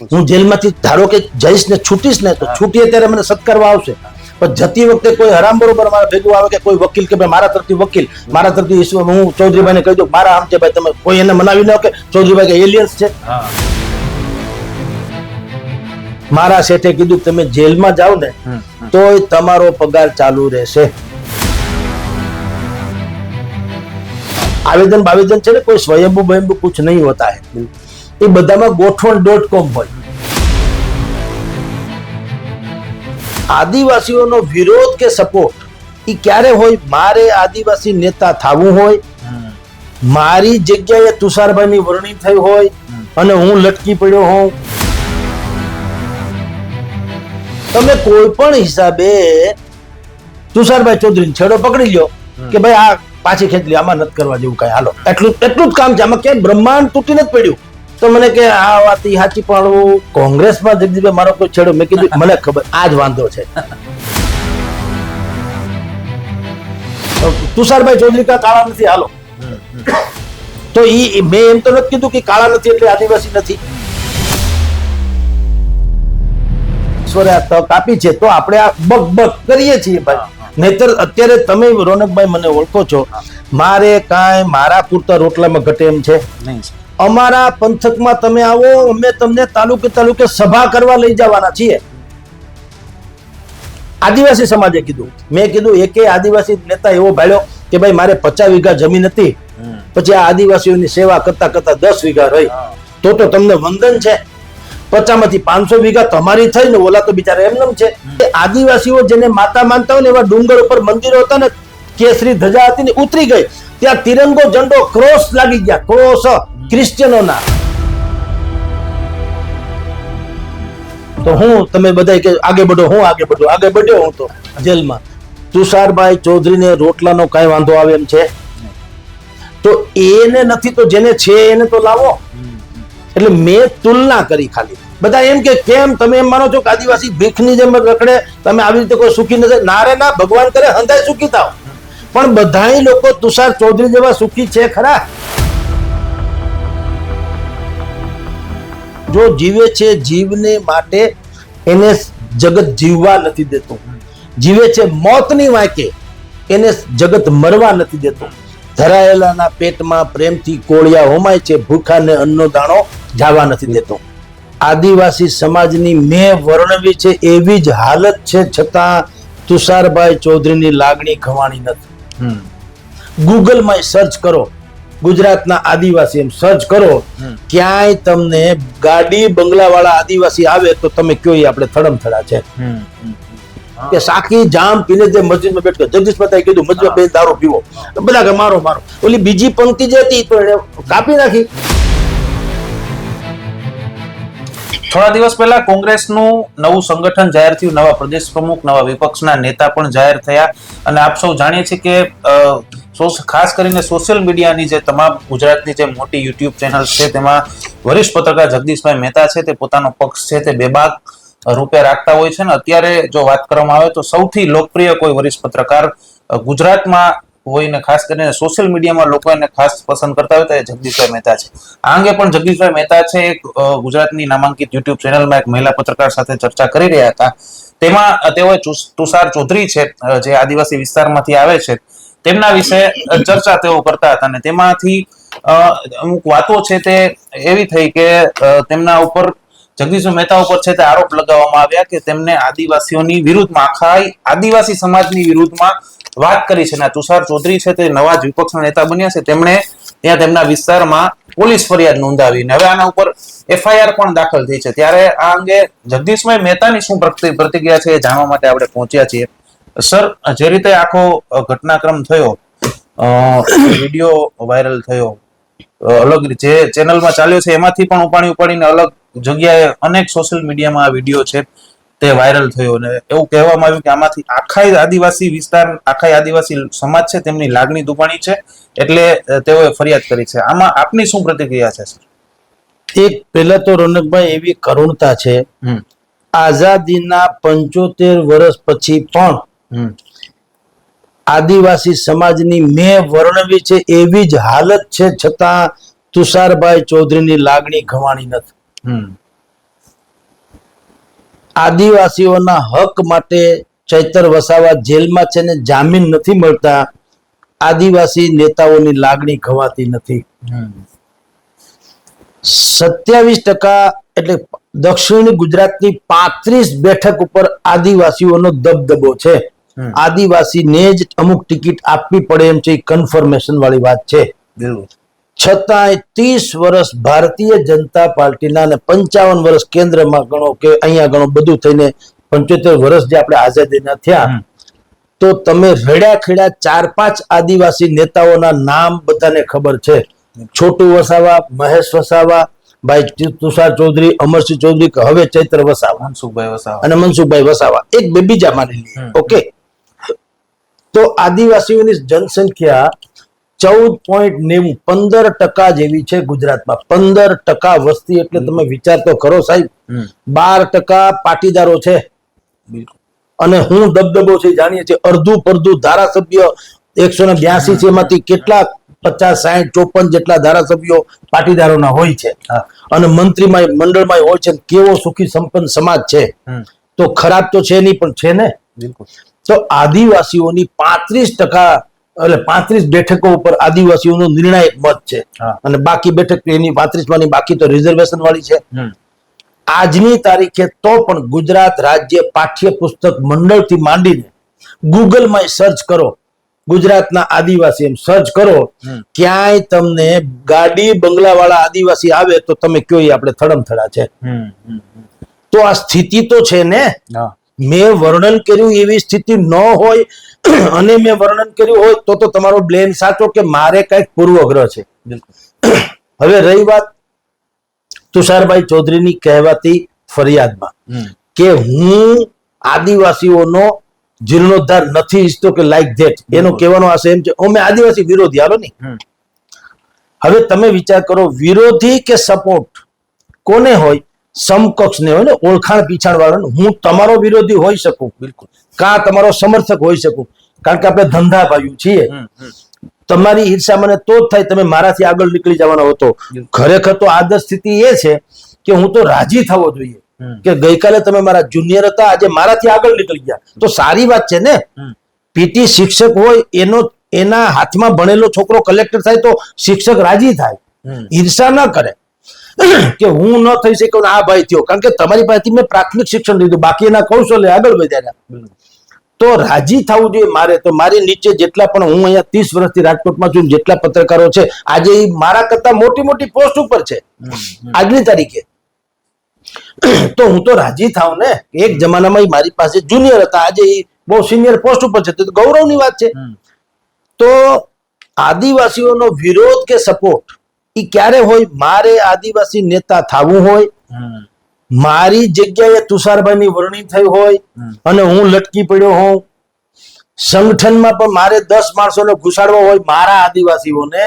હું જેલમાંથી ધારો કે જઈશ ને છૂટીશ ને તો છૂટીએ ત્યારે મને સત્કારવા આવશે, પણ જતી વખતે કોઈ હરામ બરોબર મારા ભેગું આવે કે કોઈ વકીલ કે ભાઈ મારા તરફથી વકીલ, મારા તરફથી હું ચૌધરીભાઈને કહી દઉં મારા આમ છે ભાઈ, તમે કોઈ એને મનાવી ન કે ચૌધરીભાઈ કે એલિયન્સ છે. મારા શેઠે કીધું તમે જેલમાં જાઓ ને તોય તમારો પગાર ચાલુ રહેશે. આવેદન બાવેદન છે ને કોઈ સ્વયંભૂ બયંભૂ કુછ નહીં હોતા હે, એ બધામાં ગોઠવણ.com હોય. આદિવાસીઓનો વિરોધ કે સપોર્ટ એ ક્યારે હોય? મારે આદિવાસી નેતા થવું હોય, મારી જગ્યાએ તુષારભાઈની વરણી થઈ હોય અને હું લટકી પડ્યો હોઉં. તમે કોઈ પણ હિસાબે તુષારભાઈ ચૌધરી છેડો પકડી લ્યો કે ભાઈ આ પાછી ખેંચ લ્યો, આમાં નથી કરવા જેવું કઈ, હાલો એટલું જ કામ છે, આમાં ક્યાંય બ્રહ્માંડ તૂટી નથી પડ્યું. તો મને કે આ વાત સાચી, પણ કોંગ્રેસમાં જગદીશભાઈ મારો કોઈ છેડો, મેં કીધું મને ખબર આ જ વાંધો છે. તુષારભાઈ ચૌધરી કા કાળા નથી, હાલો તો ઈ મેં એમ તો નથી કીધું કે કાળા નથી એટલે આદિવાસી નથી. ઈશ્વરે આ તક આપી છે તો આપણે આ બક કરીએ છીએ ભાઈ. નહીતર અત્યારે તમે રોનકભાઈ મને ઓળખો છો, મારે કાંઈ મારા પૂરતા રોટલામાં ઘટે એમ છે નહીં. અમારા પંથકમાં તમે આવો, અમે તમને તાલુકે સભા કરવા લઈ જવાના છીએ. આદિવાસી સમાજે કીધું, મેં કીધું એકે આદિવાસી નેતા એવો ભાળ્યો કે ભાઈ મારે 50 વીઘા જમીન હતી, પછી આ આદિવાસીઓની સેવા કરતા 10 વીઘા રહી, તો તમને વંદન છે. 50 માંથી 500 વીઘા તમારી થઈ ને, ઓલા તો બિચારા એમનેમ છે. આદિવાસીઓ જેને માતા માનતા હોય ને એવા ડુંગર ઉપર મંદિરો હતા ને, કેસરી ધજા હતી ને ઉતરી ગઈ, ત્યાં તિરંગો ઝંડો ક્રોસ લાગી ગયા, ક્રોસ ક્રિશ્ચિયનોના. તો હું તમે બધા કે આગે બઢો, હું આગે બઢ્યો હું તો જેલમાં. તુષારભાઈ ચૌધરીને રોટલાનો કાંઈ વાંધો આવે એમ છે? તો એને નથી તો જેને છે એને તો લાવો. એટલે મેં તુલના કરી ખાલી. બધા એમ કે કેમ તમે એમ માનો છો કે આદિવાસી ભીખની જેમ રખડે, તમે આવી રીતે કોઈ સુખી નથી? ના રે ના, ભગવાન કરે હંધાય સુખી થાવ, પણ બધાય લોકો તુષાર ચૌધરી જેવા સુખી છે ખરા? જો જીવે છે જીવને માટે એને જગત જીવવા નથી દેતું, જીવે છે મોતની વાંકે એને જગત મરવા નથી દેતું. ધરાયેલાના પેટમાં પ્રેમથી કોળિયા હોમાય છે, ભૂખાને અન્નનો દાણો જાવા નથી દેતો. આદિવાસી સમાજની મેં વર્ણવી છે એવી જ હાલત છે, છતાં તુષારભાઈ ચૌધરીની લાગણી ખવાણી નથી. ગૂગલમાં સર્ચ કરો ગુજરાતના આદિવાસી, એમ સર્ચ કરો, ક્યાંય તમને ગાડી બંગલા વાળા આદિવાસી આવે તો તમે કયો આપણે થડમથડા છે કે સાકી જામ પીને જે મસ્જિદમાં બેઠો. જગદીશ માતાએ કીધું મસ્જિદમાં બે દારૂ પીવો, બધા કે મારો. ઓલી બીજી પંક્તિ જે હતી તો એને કાપી નાખી. થોડા દિવસ પહેલા કોંગ્રેસનું નવું સંગઠન જાહેર થયું, નવા પ્રદેશ પ્રમુખ, નવા વિપક્ષના નેતા પણ જાહેર થયા. અને આપ સૌ જાણીએ છીએ કે ખાસ કરીને સોશિયલ મીડિયાની જે તમામ ગુજરાતની જે મોટી યુટ્યુબ ચેનલ છે તેમાં વરિષ્ઠ પત્રકાર જગદીશભાઈ મહેતા છે તે પોતાનો પક્ષ છે તે બેબાક રૂપે રાખતા હોય છે. ને અત્યારે જો વાત કરવામાં આવે તો સૌથી લોકપ્રિય કોઈ વરિષ્ઠ પત્રકાર ગુજરાતમાં હોય ને ખાસ કરીને સોશિયલ મીડિયામાં લોકો એને ખાસ પસંદ કરતા હોય તો એ જગદીશભાઈ મહેતા છે. આ અંગે પણ જગદીશભાઈ મહેતા છે એક ગુજરાતની નામાંકિત યુટ્યુબ ચેનલમાં એક મહિલા પત્રકાર સાથે ચર્ચા કરી રહ્યા હતા. તેમાં તેઓએ તુષાર ચૌધરી છે જે આદિવાસી વિસ્તારમાંથી આવે છે તેમના વિશે ચર્ચા તેઓ કરતા હતા. અને તેમાંથી અમુક વાતો છે તે એવી થઈ કે તેમના ઉપર જગદીશભાઈ મહેતા ઉપર છે તે આરોપ લગાવવામાં આવ્યા કે તેમને આદિવાસીઓની વિરુદ્ધમાં, આખા આદિવાસી સમાજની વિરુદ્ધમાં વાત કરી છે. અને તુષાર ચૌધરી છે તે નવા જ વિપક્ષના નેતા બન્યા છે, તેમણે ત્યાં તેમના વિસ્તારમાં પોલીસ ફરિયાદ નોંધાવી અને હવે આના ઉપર FIR પણ દાખલ થઈ છે. ત્યારે આ અંગે જગદીશભાઈ મહેતાની શું પ્રતિક્રિયા છે એ જાણવા માટે આપણે પહોંચ્યા છીએ. સર, જે રીતે આખો ઘટનાક્રમ થયો, વિડીયો વાયરલ થયો, અલગ જે ચેનલમાં ચાલ્યો છે એમાંથી પણ ઉપાડીને અલગ જગ્યાએ અનેક સોશિયલ મીડિયામાં આ વિડીયો છે તે વાયરલ થયો અને એવું કહેવામાં આવ્યું કે આમાંથી આખા આદિવાસી વિસ્તાર, આખા આદિવાસી સમાજ છે તેમની લાગણી દુભાણી છે એટલે તેઓએ ફરિયાદ કરી છે. આમાં આપની શું પ્રતિક્રિયા છે સર? એક પહેલા તો રોનકભાઈ એવી કરુણતા છે, આઝાદીના 75 વર્ષ પછી પણ આદિવાસી સમાજની મેં વર્ણવી છે એવી જ હાલત છે, છતાં તુષારભાઈ ચૌધરીની લાગણી ખવાણી નથી. આદિવાસીઓના હક માટે ચૈતર વસાવા જેલમાં છે ને જામીન નથી મળતા. આદિવાસી નેતાઓની લાગણી ઘવાતી નથી. 27% એટલે દક્ષિણ ગુજરાતની 35 બેઠક ઉપર આદિવાસીઓનો દબદબો છે. આદિવાસીને જ અમુક ટિકિટ આપવી પડે એમ છે, કન્ફર્મેશન વાળી વાત છે. છતાંય 30 વર્ષ ભારતીય જનતા પાર્ટીના અને 55 વર્ષ કેન્દ્રમાં ગણો કે અહીંયા ગણો, બધું થઈને 75 વર્ષ જે આપણે આઝાદીના થયા, તો તમે રડ્યા ખેડ્યા 4-5 આદિવાસી નેતાઓના નામ બધાને ખબર છે. છોટુ વસાવા, મહેશ વસાવા, ભાઈ તુષાર ચૌધરી, અમરસિંહ ચૌધરી, હવે ચૈત્ર વસાવા, મનસુખભાઈ વસાવા અને મનસુખભાઈ વસાવા, એક બે બીજા માની લઈએ. ઓકે, તો આદિવાસીઓની જનસંખ્યા 14.90 15% જેવી છે ગુજરાતમાં. 15% વસ્તી એટલે તમે વિચાર તો કરો સાહેબ. 12% પાટીદારો છે. અને હું દબદબો છે જાણીએ છીએ, અડધું પડધું ધારાસભ્ય 182 છે, એમાંથી કેટલા 50, 60, 54 જેટલા ધારાસભ્યો પાટીદારોના હોય છે, અને મંત્રીમાં મંડળમાં હોય છે. કેવો સુખી સંપન્ન સમાજ છે. તો ખરાબ તો છે નહીં, પણ છે ને. તો આદિવાસીઓની 35% એટલે 35 બેઠકો ઉપર આદિવાસીઓનો નિર્ણાયક મત છે, અને બાકી બેઠક એની 35 માંની બાકી તો રિઝર્વેશન વાળી છે. આજની તારીખે તો પણ ગુજરાત રાજ્ય પાઠ્યપુસ્તક મંડળથી માંડીને ગૂગલમાં સર્ચ કરો, ગુજરાતના આદિવાસી એમ સર્ચ કરો, ક્યાંય તમને ગાડી બંગલા વાળા આદિવાસી આવે તો તમે કયો એ આપણે થડમથડા છે. તો આ સ્થિતિ તો છે ને. મેં વર્ણન કર્યું એવી સ્થિતિ ન હોય અને મેં વર્ણન કર્યું હોય તો તમારો બ્લેમ સાચો કે મારે કઈક પૂર્વગ્રહ છે. હવે રહી વાત તુષારભાઈ ચૌધરીની કહેવાતી ફરિયાદમાં કે હું આદિવાસીઓનો જીર્ણોદ્ધાર નથી ઈચ્છતો કે લાઈક ધેટ, એનો કહેવાનો આશય એમ છે અમે આદિવાસી વિરોધી. હાલો નહીં, હવે તમે વિચાર કરો, વિરોધી કે સપોર્ટ કોને હોય? સમકક્ષ ને હોય ને, ઓળખાણ પીછાણ વાળા. હું તમારો વિરોધી હોઈ શકું, બિલકુલ, કાં તમારો સમર્થક હોઈ શકું, કારણ કે આપણે ધંધા ભાઈઓ છીએ. તમારી ઈર્ષા મને તો જ થાય તમે મારાથી આગળ નીકળી જવાનો હતો. ખરેખર તો આદર્શ સ્થિતિ એ છે કે હું તો રાજી થવો જોઈએ કે ગઈકાલે તમે મારા જુનિયર હતા, આજે મારાથી આગળ નીકળી ગયા, તો સારી વાત છે ને. પીટી શિક્ષક હોય, એના હાથમાં ભણેલો છોકરો કલેક્ટર થાય તો શિક્ષક રાજી થાય, ઈર્ષા ન કરે કે હું ન થઈ શકું આ ભાઈ થયો, કારણ કે તમારી પાસેથી મેં પ્રાથમિક શિક્ષણ લીધું, બાકી એના કૌશલ્ય આગળ વધ્યા. તો રાજી થવું જોઈએ મારે. તો મારી નીચે જેટલા પણ, હું અહીંયા 30 વર્ષથી રાજકોટમાં છું, જેટલા પત્રકારો છે આજે એ મારા કરતા મોટી મોટી પોસ્ટ ઉપર છે આજની તારીખે. તો હું તો રાજી થાવ ને. એક જમાનામાં મારી પાસે જુનિયર હતા, આજે એ બહુ સિનિયર પોસ્ટ ઉપર છે, તો ગૌરવની વાત છે. તો આદિવાસીઓનો વિરોધ કે સપોર્ટ એ ક્યારે હોય? મારે આદિવાસી નેતા થવું હોય, મારી જગ્યાએ તુષારભાઈની વરણી થઈ હોય અને હું લટકી પડ્યો હોઉં, સંગઠનમાં પણ મારે 10 માણસોને ઘુસાડવા હોય મારા આદિવાસીઓને,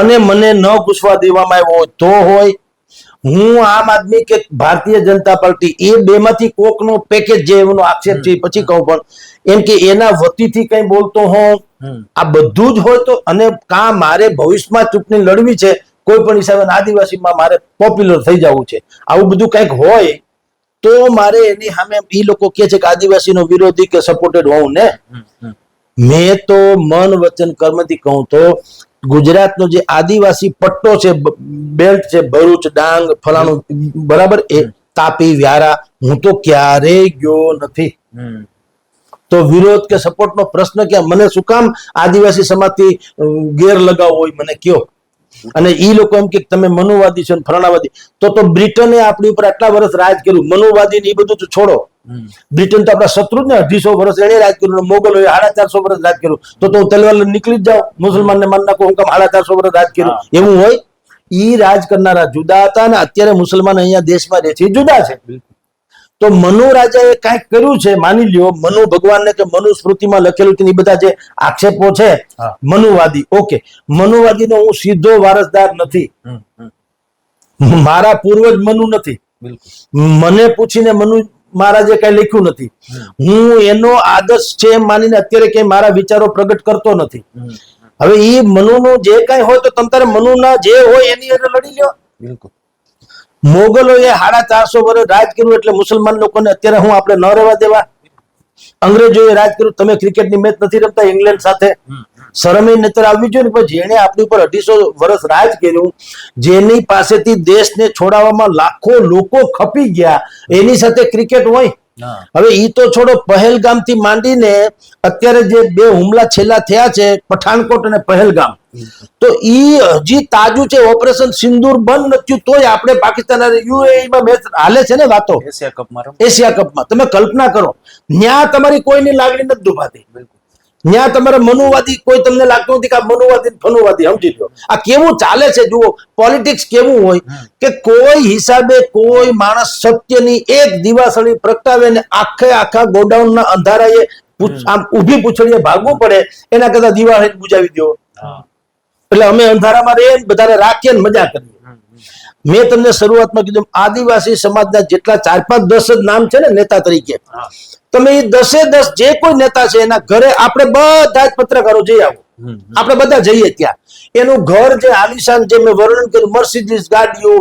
અને મને ન ઘૂસવા દેવામાં આવ્યો હોય તો હોય. હું આમ આદમી કે ભારતીય જનતા પાર્ટી, એ બેમાંથી કોકનો પેકેજ જે એનો આક્ષેપ છે પછી કહું, પણ એમ કે એના વતીથી કઈ બોલતો હોઉં, આ બધું જ હોય તો. અને કાં મારે ભવિષ્યમાં ચૂંટણી લડવી છે, કોઈ પણ હિસાબે આદિવાસીમાં મારે પોપ્યુલર થઈ જવું છે, આવું બધું કંઈક હોય તો મારે એની સામે એ લોકો કે છે કે આદિવાસીનો વિરોધી કે સપોર્ટેડ હોવું ને. મેં તો મન વચન કર્મથી કહું તો ગુજરાતનો જે આદિવાસી પટ્ટો છે, બેલ્ટ છે, ભરૂચ, ડાંગ, ફલાણું, બરાબર, એ તાપી, વ્યારા, હું તો ક્યારેય ગયો નથી. તો વિરોધ કે સપોર્ટનો પ્રશ્ન ક્યાં? મને શું કામ આદિવાસી સમાજથી ગેર લગાવ હોય મને કયો? અને ઈ લોકો એમ કે તમે મનુવાદી છો, ફલાણાવાદી. તો બ્રિટને આપણી ઉપર આટલા વર્ષ રાજ કર્યું, મનુવાદી ને એ બધું તો છોડો. બ્રિટન તો આપણા શત્રુ ને, 250 વર્ષ એને રાજ કર્યું, મોગલોએ 450 વર્ષ રાજ કર્યું. તો તલવાર નીકળી જ જાઓ, મુસલમાનને માન નાખો, હું કામ 450 વર્ષ રાજ કર્યું? એવું હોય? ઈ રાજ કરનારા જુદા હતા ને અત્યારે મુસલમાન અહીંયા દેશમાં રહે છે જુદા છે. તો મનુ રાજાએ કાંઈક કર્યું છે, માની લ્યો મનુ ભગવાનને કે મનુ સ્મૃતિમાં લખેલું છે, એ બધા જે આક્ષેપો છે મનુવાદી, ઓકે, મનુવાદીનો હું સીધો વારસદાર નથી, મારા પૂર્વજ મનુ નથી, મને પૂછીને મનુ મહારાજે કઈ લખ્યું નથી, હું એનો આદર્શ છે એમ માનીને અત્યારે કઈ મારા વિચારો પ્રગટ કરતો નથી. હવે એ મનુનું જે કઈ હોય તો તમ તારે મનુના જે હોય એની અંદર લડી લ્યો. મોગલોએ 450 વર્ષ રાજ કર્યું એટલે મુસલમાન લોકોને અત્યારે હું આપણે ન રહેવા દેવા? અંગ્રેજોએ રાજ કર્યું, તમે ક્રિકેટની મેચ નથી રમતા ઇંગ્લેન્ડ સાથે? શરમે નતર આવવી જોઈએ ને. પણ જેણે આપણી ઉપર 250 વર્ષ રાજ કર્યું, જેની પાસેથી દેશને છોડાવવામાં લાખો લોકો ખપી ગયા, એની સાથે ક્રિકેટ હોય? હવે ઈ તો છોડો, પહેલગામ થી માંડીને અત્યારે જે 2 હુમલા છેલ્લા થયા છે, પઠાણકોટ અને પહેલગામ, તો ઈ હજી તાજું છે. ઓપરેશન સિંદૂર બંધ નથી તોય આપણે પાકિસ્તાન યુએઈ માં મેચ હાલે છે ને વાતો. એશિયા કપમાં તમે કલ્પના કરો, ન્યા તમારી કોઈની લાગણી નથી દુભાતી. ન્યા તમારે મનુવાદી કોઈ તમને લાગતું નથી કે આ મનુવાદી ફનુવાદી, સમજી લો આ કેવું ચાલે છે. જુઓ પોલિટિક્સ કેવું હોય કે કોઈ હિસાબે કોઈ માણસ સત્યની એક દિવાસળી પ્રગટાવે ને આખા ગોડાઉનના અંધારાએ આમ ઊભી પૂછડીએ ભાગવું પડે, એના કરતા દિવાળી બુજાવી દો. એટલે અમે અંધારામાં રહીએ, બધાને રાખીએ ને મજા કરીએ. મેં તમને શરૂઆતમાં કીધું, આદિવાસી સમાજના જેટલા 4-5 10 જ નામ છે ને નેતા તરીકે, તમે એ 10 જે કોઈ નેતા છે એના ઘરે આપણે બધા જ પત્રકારો જઈ આવો, આપણે બધા જઈએ ત્યાં. એનું ઘર જે આલિશાન, જે મેં વર્ણન કર્યું, મર્સિડીઝ ગાડીઓ,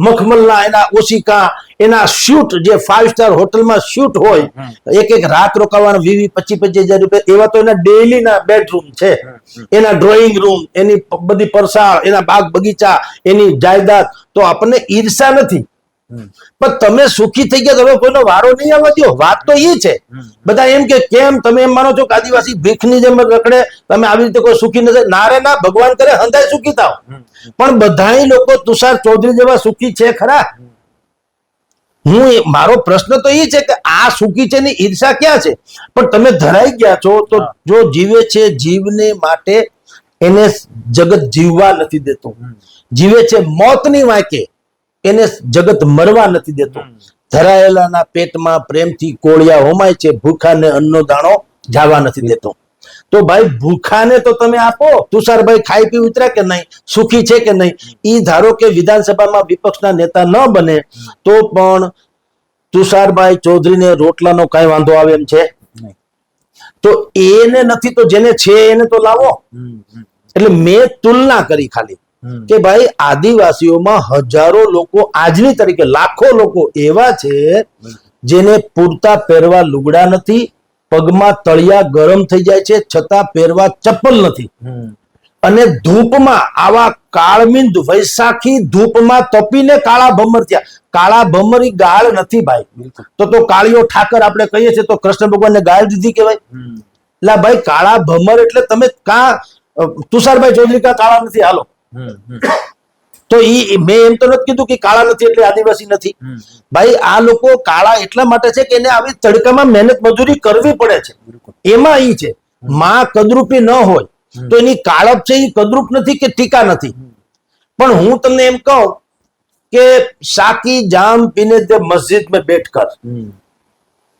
મખમલના એના ઓશિકા, એના શૂટ જે 5 સ્ટાર હોટલમાં શૂટ હોય, એક રાત રોકાવાના 20-25 હજાર રૂપિયા, એવા તો એના ડેઈલી ના બેડરૂમ છે, એના ડ્રોઈંગ રૂમ, એની બધી પરસાળ, એના બાગ બગીચા, એની જાયદાદ. તો આપણને ઈર્ષા નથી, પણ તમે સુખી થઈ ગયા, તમે કોઈનો વારો નહીં આવવા દો. વાત તો એ છે. બધા એમ કે કેમ તમે એમ માનો છો કે આદિવાસી ભીખની જેમ રખડે, તમે આવી રીતે કોઈ સુખી નથી? ના રે ના, ભગવાન કરે હંધાય સુખી થાવ. પણ બધાય લોકો તુષાર ચૌધરી જેવા સુખી છે ખરા? મારો પ્રશ્ન તો એ છે કે આ સુખી છે ની ઈર્ષા ક્યાં છે? પણ તમે ધરાઈ ગયા છો તો જો જીવે છે જીવને માટે એને જગત જીવવા નથી દેતો. જીવે છે મોતની વાંકે એને જગત મરવા નથી દેતો. ધરાયેલાના પેટમાં પ્રેમથી કોળિયા હોમાય છે, ભૂખાને અન્નનો દાણો જાવા નથી દેતો. તો ભાઈ ભૂખાને તો તમે આપો. તુષારભાઈ ખાઈ પી ઉતર્યા કે નહીં, સુખી છે કે નહીં? ઈ ધારો કે વિધાનસભામાં વિપક્ષના નેતા ન બને તો પણ તુષારભાઈ ચૌધરીને રોટલાનો કઈ વાંધો આવે એમ છે? તો એને નથી તો જેને છે એને તો લાવો. એટલે મેં તુલના કરી ખાલી કે ભાઈ આદિવાસીઓમાં હજારો લોકો, આજની તારીખે લાખો લોકો એવા છે જેને પૂરતા પહેરવા લુગડા નથી, પગમાં તળિયા ગરમ થઈ જાય છે છતાં પહેરવા ચપ્પલ નથી, અને ધૂપમાં આવા કાળમિંદ વૈશાખી ધૂપમાં તપીને કાળા ભમર થયા. કાળા ભમરી ગાળ નથી ભાઈ. તો કાળીઓ ઠાકર આપણે કહીએ છીએ તો કૃષ્ણ ભગવાનને ગાળ દીધી કહેવાય? એટલે ભાઈ કાળા ભમર એટલે તમે તુષારભાઈ ચૌધરી કાળા નથી? હાલો, તો મેં એમ તો નથી કીધું કે કાળા નથી એટલે આદિવાસી નથી. ભાઈ આ લોકો કાળા એટલા માટે છે કે એને આવી તડકામાં મહેનત મજૂરી કરવી પડે છે. એમાં ઈ છે માં કદરૂપી ન હોય તો એની કાળપ છે એ કદરૂપ નથી કે ટીકા નથી. પણ હું તમને એમ કહું કે સાકી જામ પીને તે મસ્જિદ में बैठकर,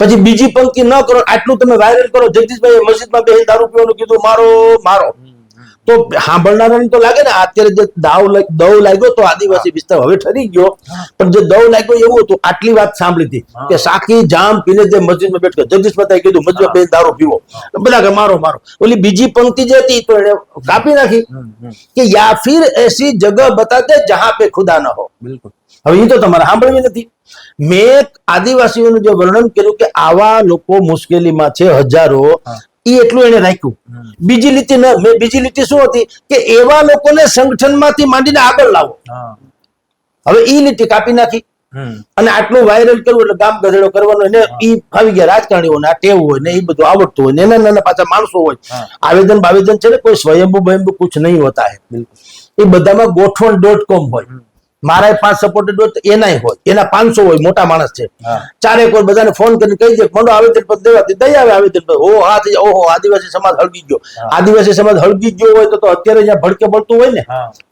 પછી બીજી પંક્તિ ન કરો, આટલું તમે વાયરલ કરો. જગદીશભાઈ મસ્જિદમાં બેહીને દારૂ પીવાનું કીધું, મારો મારો. તો સાંભળનારાને તો લાગે ને અત્યારે જે દવ લાગ્યો તો આદિવાસી વિસ્તાર હવે ઠરી ગયો, પણ જે દવ લાગ્યો એવું હતું. આટલી વાત સાંભળી હતી કે સાકી જામ પીને જે મસ્જિદમાં બેઠ જગદીશ માતાએ કીધું મસ્જિદમાં બેહીને દારૂ પીવો, બધા કે મારો મારો. ઓલી બીજી પંક્તિ જે હતી તો એને કાપી નાખી કે યા ફિર એસી જગહ બતા દે જહાં પે ખુદા ન હો. હવે એ તો તમારે સાંભળવી નથી. મેં આદિવાસીઓનું જે વર્ણન કર્યું કે આવા લોકો મુશ્કેલીમાં છે હજારો, એ એટલું એને રાખ્યું. બીજી લીટી મેં બીજી લીટી શું હતી કે એવા લોકોને સંગઠનમાંથી માંડીને આગળ લાવો. હવે ઈ લીટી કાપી નાખી અને આટલું વાયરલ કરવું એટલે ગામ ગધેડો કરવાનો. એને ઈ ફાવી ગયા રાજકારણીઓને, આ ટેવ હોય ને એ બધું આવડતું હોય ને, એના નાના પાછા માણસો હોય. આવેદન છે ને કોઈ સ્વયંભૂ બયંભૂ કુછ નહીં હોતા હે. એ બધામાં ગોઠવણ .com હોય. મારા 5 સપોર્ટેડ હોય તો એનાય હોય, એના 500 હોય. મોટા માણસ છે, ચારેક વાર બધાને ફોન કરીને કહી દે મંડો આવેદન પત્ર દેવાથી દઈ આવે આવેદન પત્ર. ઓહો આદિવાસી સમાજ હળગી ગયો. આદિવાસી સમાજ હળગી ગયો હોય તો અત્યારે જ્યાં ભડકે ભળતું હોય ને,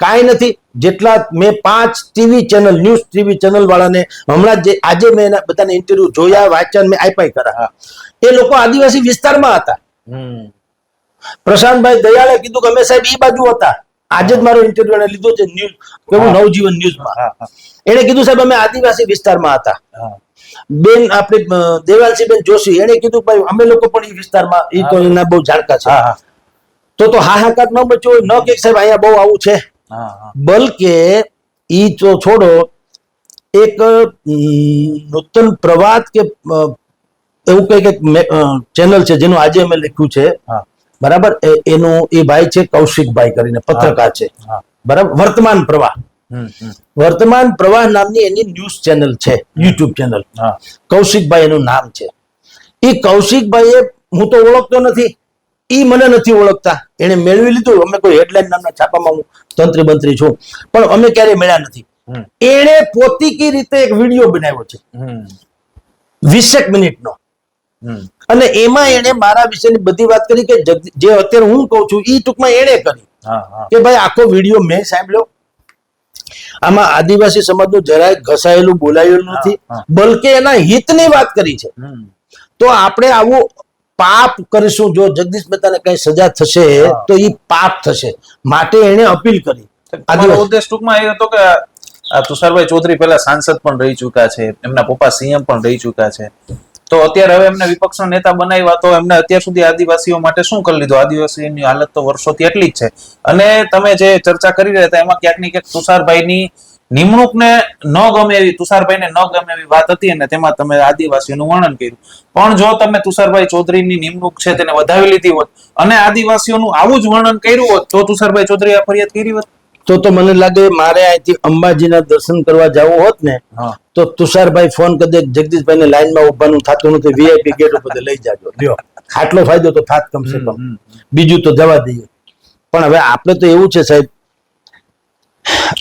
કાંઈ નથી. જેટલા મેં 5 TV channel, news TV channel વાળાને હમણાં જે આજે મેં એના બધાને ઇન્ટરવ્યુ જોયા, વાંચ્યા, મેં આપ્યા કરા. એ લોકો આદિવાસી વિસ્તારમાં હતા. પ્રશાંતભાઈ દયાળે કીધું કે અમે સાહેબ ઈ બાજુ હતા. આજે જ મારો ઇન્ટરવ્યુ એને લીધો છે નવજીવન ન્યૂઝમાં. એને કીધું સાહેબ અમે આદિવાસી વિસ્તારમાં હતા. બેન આપણે દેવાંશીબેન જોશી એને કીધું ભાઈ અમે લોકો પણ એ વિસ્તારમાં, એ તો એના બહુ જાણકાર છે. તો હાહાકાર ન બચ્યો હોય, ન કે સાહેબ અહીંયા બહુ આવું છે. બલકે ઈ તો છોડો, એક નૂતન પ્રવાદ કે એવું કંઈક ચેનલ છે જેનું આજે અમે લખ્યું છે, હા બરાબર. એનું એ ભાઈ છે કૌશિકભાઈ કરીને પત્રકાર છે, હા બરાબર. વર્તમાન પ્રવાહ, હમ હમ વર્તમાન પ્રવાહ નામની એની ન્યૂઝ ચેનલ છે, યુટ્યુબ ચેનલ. હા કૌશિકભાઈ એનું નામ છે. એ કૌશિકભાઈએ, હું તો ઓળખતો નથી, ઈ મને નથી ઓળખતા. એને મેળવી લીધું. અમે કોઈ હેડલાઇન નામના છાપામાં હું તંત્રી બંત્રી છું, પણ અમે ક્યારેય મળ્યા નથી. હમ એણે પોતીકી રીતે એક વિડીયો બનાવ્યો છે હમ 20 મિનિટનો, હમ અને એમાં એણે મારા વિશેની બધી વાત કરી કે જે અત્યારે હું કહું છું એ ટૂંકમાં એણે કરી હા હા કે ભાઈ આખો વિડીયો મેં સાંભળ્યો. આમાં આદિવાસી સમાજનું જરાય ઘસાયેલું બોલાયેલું નથી, હા. બલકે એના હિતની વાત કરી છે. હમ તો આપણે આવું પાપ કરીશું, જો જગદીશ મહેતાને કઈ સજા થશે હા. તો એ પાપ થશે. માટે એણે અપીલ કરી. તમારો ઉદ્દેશ ટૂંકમાં એ હતો કે આ તુષારભાઈ ચૌધરી પહેલા સાંસદ પણ રહી ચુક્યા છે, એમના પપ્પા સીએમ પણ રહી ચુક્યા છે, તો અત્યારે હવે એમને વિપક્ષના નેતા બનાવ્યા, તો એમને અત્યાર સુધી આદિવાસીઓ માટે શું કરી લીધું? આદિવાસીની હાલત તો વર્ષોથી એટલી જ છે. અને તમે જે ચર્ચા કરી રહ્યા હતા એમાં ક્યાંક ને ક્યાંક તુષારભાઈની નિમણૂકને ન ગમે એવી, તુષારભાઈને ન ગમે એવી વાત હતી, અને તેમાં તમે આદિવાસીઓનું વર્ણન કર્યું. પણ જો તમે તુષારભાઈ ચૌધરીની નિમણૂક છે તેને વધાવી લીધી હોત અને આદિવાસીઓનું આવું જ વર્ણન કર્યું હોત, તો તુષારભાઈ ચૌધરી આ ફરિયાદ કરી હોત? તો મને લાગે મારે અહીંથી અંબાજીના દર્શન કરવા જવું હોત ને, હા તો તુષારભાઈ ફોન કરી દે, જગદીશભાઈને લાઈનમાં ઉભાનું થતું નથી, વીઆઈપી ગેટ ઉપર લઈ જાજો, લ્યો. આટલો ફાયદો તો થાત કમસે કમ. બીજું તો જવા દઈએ. પણ હવે આપણે તો એવું છે સાહેબ,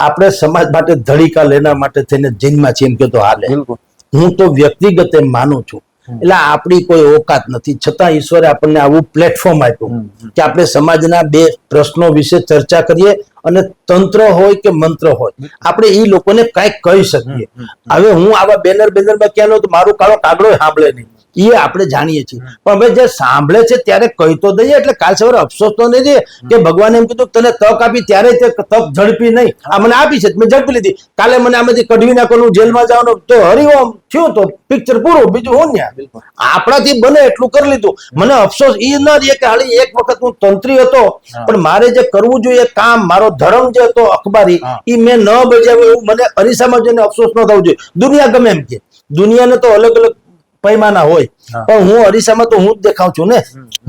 આપણે સમાજ માટે ધડીકા લેના માટે થઈને જેલમાં છીએ એમ કે તો હાલે. બિલકુલ. હું તો વ્યક્તિગત એમ માનું છું. એટલે આપણી કોઈ ઓકાત નથી, છતાં ઈશ્વરે આપણને આવું પ્લેટફોર્મ આપ્યું કે આપણે સમાજના બે પ્રશ્નો વિશે ચર્ચા કરીએ, અને તંત્ર હોય કે મંત્ર હોય, આપણે એ લોકોને કઈક કહી શકીએ. હવે હું આવા બેનરમાં ક્યાં તો મારું કાળો કાગડો સાંભળે નહીં, એ આપણે જાણીએ છીએ. પણ હવે જે સાંભળે છે ત્યારે કહી તો દઈએ, એટલે કાલ સવારે અફસોસ તો નહીં રહે કે ભગવાને એમ કીધું તને તક આપી ત્યારે તે તક ઝડપી નહીં. આ મને આપી છે, મેં ઝડપી લીધી, કાલે મને આમાંથી કઢવી નાખવાનું, જેલમાં જવાનું, તો હરિઓમ થયું તો પિક્ચર પૂરું, બીજું હું ન્યા. આપણાથી બને એટલું કરી લીધું. મને અફસોસ એ ન રહે કે હાલી એક વખત હું તંત્રી હતો, પણ મારે જે કરવું જોઈએ કામ, મારો ધર્મ જે હતો અખબારી, એ મેં ન બજાવ્યું, એવું મને અરીસામાં જોઈને અફસોસ ન થવું જોઈએ. દુનિયા ગમે એમ કે, દુનિયાને તો અલગ અલગ પૈમાના હોય, પણ હું અરીસામાં તો હું જ દેખાઉં છું ને.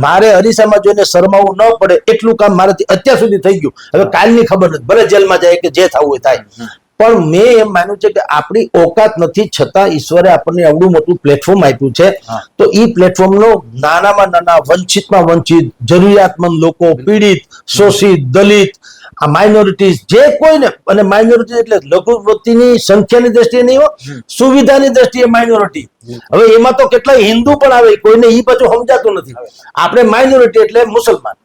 મારે અરીસામાં જોઈને શરમાવું ન પડે એટલું કામ મારાથી અત્યાર સુધી થઈ ગયું. હવે કાલની ખબર નથી, ભલે જેલમાં જાય કે જે થવું હોય થાય, પણ મેં એમ માન્યું છે કે આપણી ઓકાત નથી, છતાં ઈશ્વરે આપણને આવડું મોટું પ્લેટફોર્મ આપ્યું છે. તો એ પ્લેટફોર્મનો નાનામાં નાના, વંચિતમાં વંચિત, જરૂરિયાતમંદ લોકો, પીડિત, શોષિત, દલિત, આ માઇનોરિટીઝ જે કોઈને, અને માઇનોરિટી એટલે લઘુમતીની સંખ્યાની દ્રષ્ટિએ નહીં હો, સુવિધાની દ્રષ્ટિએ માઇનોરિટી. હવે એમાં તો કેટલાય હિન્દુ પણ આવે, કોઈને ઈ પાછું સમજાતું નથી. આપણે માઇનોરિટી એટલે મુસલમાન,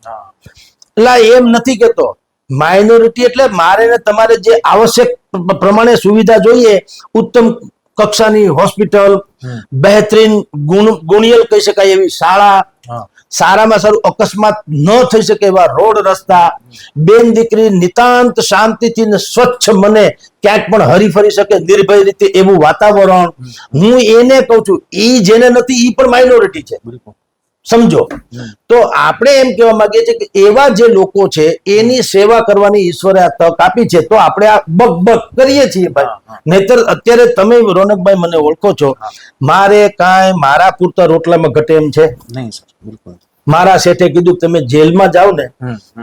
એટલે એમ નથી કેતો. માઇનોરિટી એટલે મારે ને તમારે જે આવશ્યક પ્રમાણે સુવિધા જોઈએ, ઉત્તમ કક્ષાની હોસ્પિટલ, બહેતરીન ગુણિયલ કહી શકાય એવી શાળા, સારામાં સારું અકસ્માત ન થઈ શકે એવા રોડ રસ્તા, બેન દીકરી નિતાંત શાંતિથી ને સ્વચ્છ મને ક્યાંક પણ હરીફરી શકે નિર્ભય રીતે એવું વાતાવરણ, હું એને કહું છું. એ જેને નથી એ પણ માઇનોરિટી છે, સમજો. તો આપણે એમ કહેવા માંગીએ છીએ કે એવા જે લોકો છે એની સેવા કરવાની ઈશ્વરે આ તક આપી છે, તો આપણે આ બક કરીએ છીએ ભાઈ. નહીતર અત્યારે તમે રોનકભાઈ મને ઓળખો છો, મારે કાંઈ મારા પૂરતા રોટલામાં ઘટે એમ છે નહીં સર, બિલકુલ. મારા શેઠે કીધું તમે જેલમાં જાઓ ને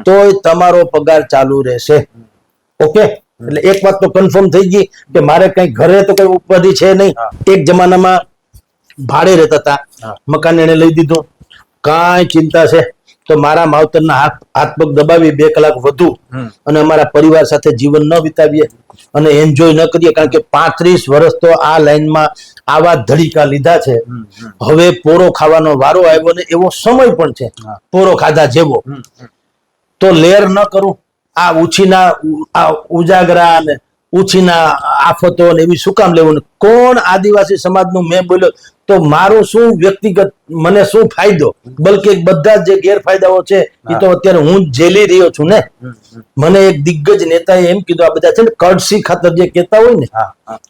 તોય તમારો પગાર ચાલુ રહેશે. ઓકે, એટલે એક વાત તો કન્ફર્મ થઈ ગઈ કે મારે કઈ ઘરે તો કઈ ઉપાધિ છે નહીં. એક જમાનામાં ભાડે રહેતા હતા, મકાન એને લઈ દીધું, કાંઈ ચિંતા છે તો મારા માવતરના હાથ પગ દબાવી 2 કલાક વધુ અને અમારા પરિવાર સાથે જીવન ન વિતાવીએ અને એન્જોય ન કરીએ, કારણ કે 35 વર્ષ તો આ લાઈનમાં આવા ધડીકા લીધા છે. હવે પોરો ખાવાનો વારો આવ્યો ને એવો સમય પણ છે પોરો ખાધા જેવો. તો લેર ન કરું, આ ઉછીના આ ઉજાગરા ને ઉછીના આફતો ને એવી શું કામ લેવું? કોણ આદિવાસી સમાજનું મેં બોલ્યો તો મારું શું વ્યક્તિગત, મને શું ફાયદો? બલકે બધા જે ગેરફાયદાઓ છે એ તો અત્યારે હું ઝેલી રહ્યો છું ને. મને એક દિગ્ગજ નેતાએ એમ કીધું, આ બધા છે ને કડસી ખાતર જે કહેતા હોય ને,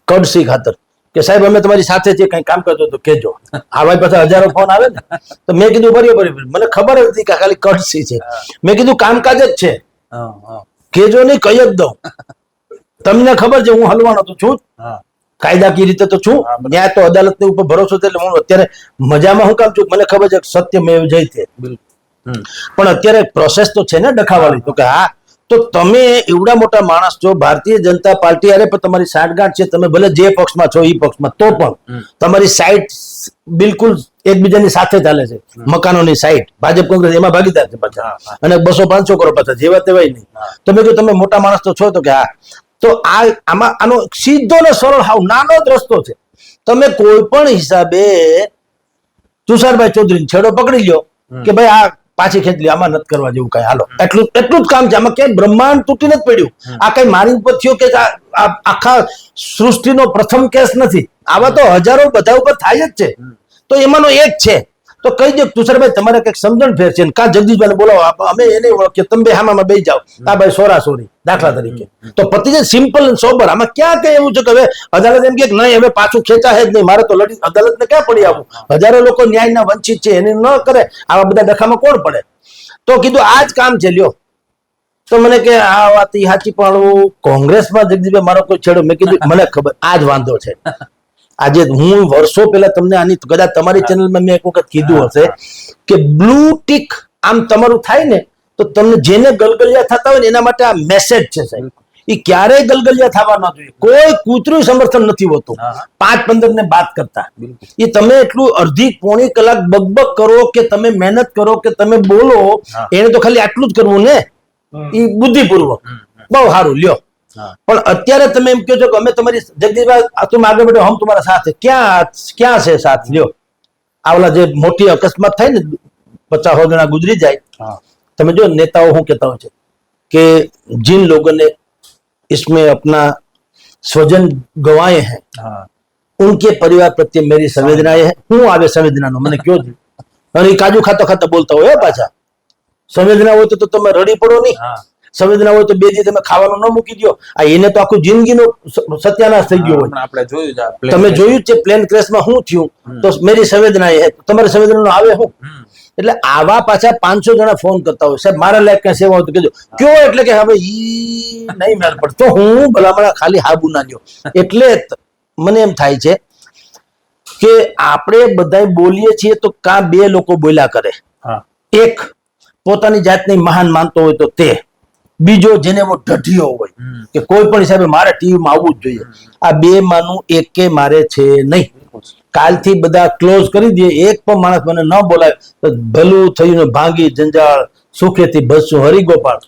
કડસી ખાતર, કે સાહેબ અમે તમારી સાથે જે કઈ કામ કરતો તો કેજો. આવા પાછા હજારો ફોન આવે ને, તો મેં કીધું બરાબર, મને ખબર હતી કે ખાલી કડસી છે. મેં કીધું કામકાજ જ છે, કેજો નહીં, કહી જ દઉં. તમને ખબર છે હું હલવાનો તો છું, કાયદાકીય રીતે તો છું, ન્યાય તો અદાલતની ઉપર ભરોસો છે, એટલે હું અત્યારે મજામાં હું કામ છું, મને ખબર છે સત્યમેવ જયતે, પણ અત્યારે પ્રોસેસ તો છે ને ડખાવાળી, તો કે હા, તો તમે એવડા મોટા માણસ છો, ભારતીય જનતા પાર્ટી અરે પણ તમારી સાંઠગાંઠ છે, તમે ભલે જે પક્ષમાં છો એ પક્ષમાં, તો પણ તમારી સાઈટ બિલકુલ એકબીજાની સાથે ચાલે છે, મકાનોની સાઈટ, ભાજપ કોંગ્રેસ એમાં ભાગીદાર છે પાછા, અને 200-500 કરોડ પાછા જેવા તેવાય નહીં. તમે જો તમે મોટા માણસ તો છો, તો કે હા, તો આમાં આનો સીધો ને સરળ હાવ નાનો જ રસ્તો છે. તમે કોઈ પણ હિસાબે તુષારભાઈ ચૌધરી છેડો પકડી લ્યો કે ભાઈ આ પાછી ખેંચ લ્યો, આમાં નથી કરવા જેવું કઈ, હાલો એટલું જ કામ છે, આમાં ક્યાંય બ્રહ્માંડ તૂટી નથી પડ્યું, આ કઈ મારી ઉપર થયો કે આખા સૃષ્ટિનો પ્રથમ કેસ નથી, આવા તો હજારો બધા ઉપર થાય જ છે, તો એમાંનો એક છે. તો કહી દો તુષારભાઈ તમારે કઈક સમજણ ફેર છે, કા જગદીશભાઈ બોલાવો, અમે એને ઓળખીએ, તમે બે હામાં બેસી જાઓ, આ ભાઈ સોરી દાખલા તરીકે, તો પતિ છે સિમ્પલ અને સોબર. આમાં ક્યાં કઈ એવું છે કે હવે અદાલત એમ કે નહીં હવે પાછું ખેંચાય જ નહીં, મારે તો લડી અદાલતને ક્યાં પડી આવું, હજારો લોકો ન્યાયના વંચિત છે, એને ન કરે, આવા બધા ડખામાં કોણ પડે. તો કીધું આ જ કામ છે, લ્યો. તો મને કે આ વાત સાચી, પણ કોંગ્રેસમાં જગદીશભાઈ મારો કોઈ છેડો, મેં કીધું મને ખબર, આ જ વાંધો છે. આજે હું વર્ષો પહેલા તમને આની કદાચ તમારી ચેનલમાં મેં એક વખત કીધું હશે કે બ્લુ ટીક આમ તમારું થાય ને, તો તમને જેને ગલગલિયા થતા હોય ને એના માટે આ મેસેજ છે સાહેબ, એ ક્યારેય ગલગલિયા થવા ન જોઈએ, કોઈ કૂતરું સમર્થન નથી હોતું 5-15 ને બાદ કરતા. એ તમે એટલું અડધી પોણી કલાક બકબક કરો કે તમે મહેનત કરો કે તમે બોલો, એને તો ખાલી આટલું જ કરવું ને, એ બુદ્ધિપૂર્વક બહુ સારું લ્યો. પણ અત્યારે તમે એમ કહો છો કે અમે તમારી જગદીશભાઈ તમે આગળ બેઠો, હમ તમારા સાથે, ક્યાં છે સાથ લ્યો. આવલા જે મોટી અકસ્માત થાય ને 50 જણા ગુજરી જાય, તમે જો નેતાઓ શું કહેતા હોય છે કે जिन लोगों ने इसमें अपना स्वजन गंवाए हैं उनके परिवार प्रत्ये मेरी संवेदनाएं है. હું આવે સંવેદનાનો મને કયો છે, અને કાજુ ખાતા ખાતા બોલતા હોય પાછા. સંવેદના હોય તો તમે રડી પડો નહીં, સંવેદના હોય તો 2 દી તમે ખાવાનું ન મૂકી દો. આ એને તો આખું જિંદગીનો સત્યાનાશ થઈ ગયો હોય. આપણે જોયું છે, તમે જોયું છે પ્લેન ક્રેશમાં શું થયું, તો મેરી સંવેદના એ તમારી સંવેદના આવે શું. એટલે આવા પાછા 500 જણા ફોન કરતા હોય, સાહેબ મારા લાયક કઈ સેવા હોય તો કહેજો, કયો એટલે કે હવે ઈ નહીં મેળ પડતો, હું ભલામણ ખાલી હાબુ ના લ્યો. એટલે મને એમ થાય છે કે આપણે બધા બોલીએ છીએ તો કાં 2 લોકો બોલ્યા કરે, એક પોતાની જાતને મહાન માનતો હોય તો તે, બીજો જેને એવો ઢઢિયો હોય કે કોઈ પણ હિસાબે મારે ટીવીમાં આવવું જ જોઈએ. આ 2 માનું એકે મારે છે નહીં. કાલથી બધા ક્લોઝ કરી દે, એક પણ માણસ મને ન બોલાય તો ભલું થયું, ભાંગી જંજાળ સુખેથી બસું હરિગોપાલ.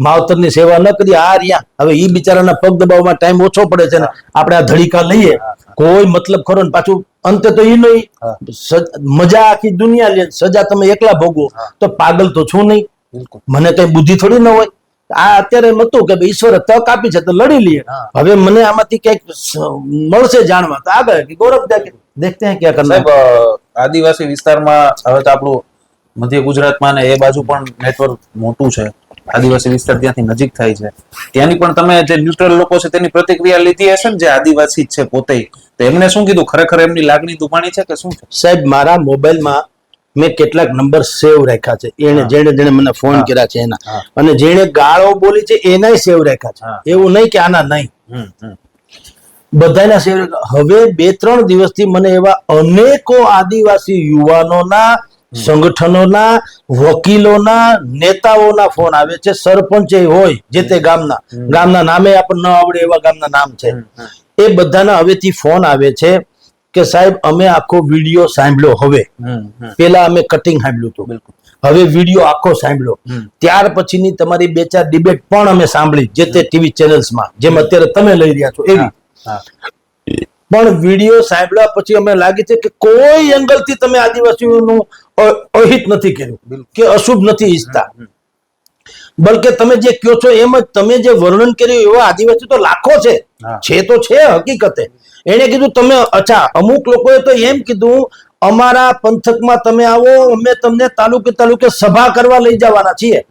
માવતરની સેવા ન કરી આ રહ્યા, હવે ઈ બિચારાના પગ દબાવવામાં ટાઈમ ઓછો પડે છે ને આપણે આ ધડીકા લઈએ, કોઈ મતલબ ખરો ને. પાછું અંતે તો ઈ નહીં, મજા આખી દુનિયા લે, સજા તમે એકલા ભોગવો, તો પાગલ તો છું નહીં, મને કઈ બુદ્ધિ થોડી ન હોય. આ અત્યારે એમ હતું કે ઈશ્વરે તક આપી છે તો લડી લઈએ, હવે મને આમાંથી કઈક મળશે જાણવા, તો આગળ ગૌરવ દેખતે हैं क्या करना. સાહેબ આદિવાસી વિસ્તારમાં હવે તો આપણું મધ્ય ગુજરાતમાં ને એ બાજુ પણ નેટવર્ક મોટું છે, આદિવાસી વિસ્તાર ત્યાંથી નજીક થાય છે, ત્યાંની પણ તમે જે ન્યુટ્રલ લોકો છે તેની પ્રતિક્રિયા લીધી હશે ને, જે આદિવાસી છે પોતે, તો એમને શું કીધું, ખરેખર એમની લાગણી દુભાણી છે કે શું છે? સાહેબ મારા મોબાઈલમાં મેં કેટલાક નંબર સેવ રાખ્યા છે, એને જેણે મને ફોન કર્યા છે એના, અને જેણે ગાળો બોલી છે એનાય સેવ રાખ્યા છે, એવું નહીં કે આના નહીં, બધાના સેવ. હવે 2-3 દિવસથી મને એવા અનેકો આદિવાસી યુવાનોના, સંગઠનોના, વકીલોના, નેતાઓના ફોન આવે છે. સરપંચ હોય જે તે ગામના નામે આપણને ન આવડે એવા ગામના નામ છે, એ બધાના હવેથી ફોન આવે છે કે સાહેબ અમે આખો વિડીયો સાંભળ્યો, હવે પેલા અમે કટિંગ સાંભળ્યું હતું, હવે વિડીયો આખો સાંભળ્યો, ત્યાર પછીની તમારી 2-4 ડિબેટ પણ અમે સાંભળી જે તે ટીવી ચેનલ્સમાં, જેમ અત્યારે તમે લઈ રહ્યા છો એવી. પણ વિડીયો સાંભળ્યા પછી અમને લાગે છે કે કોઈ એંગલથી તમે આદિવાસીઓનું અહિત નથી કર્યું કે અશુભ નથી ઈચ્છતા, બલકે તમે જે કહો છો એમ જ તમે જે વર્ણન કર્યું એવા આદિવાસી તો લાખો છે તો છે હકીકતે. એને કીધું તમે, અચ્છા અમુક લોકોએ તો એમ કીધું અમારા પંથકમાં તમે આવો, અમે તમને તાલુકે સભા કરવા લઈ જવાના છીએ.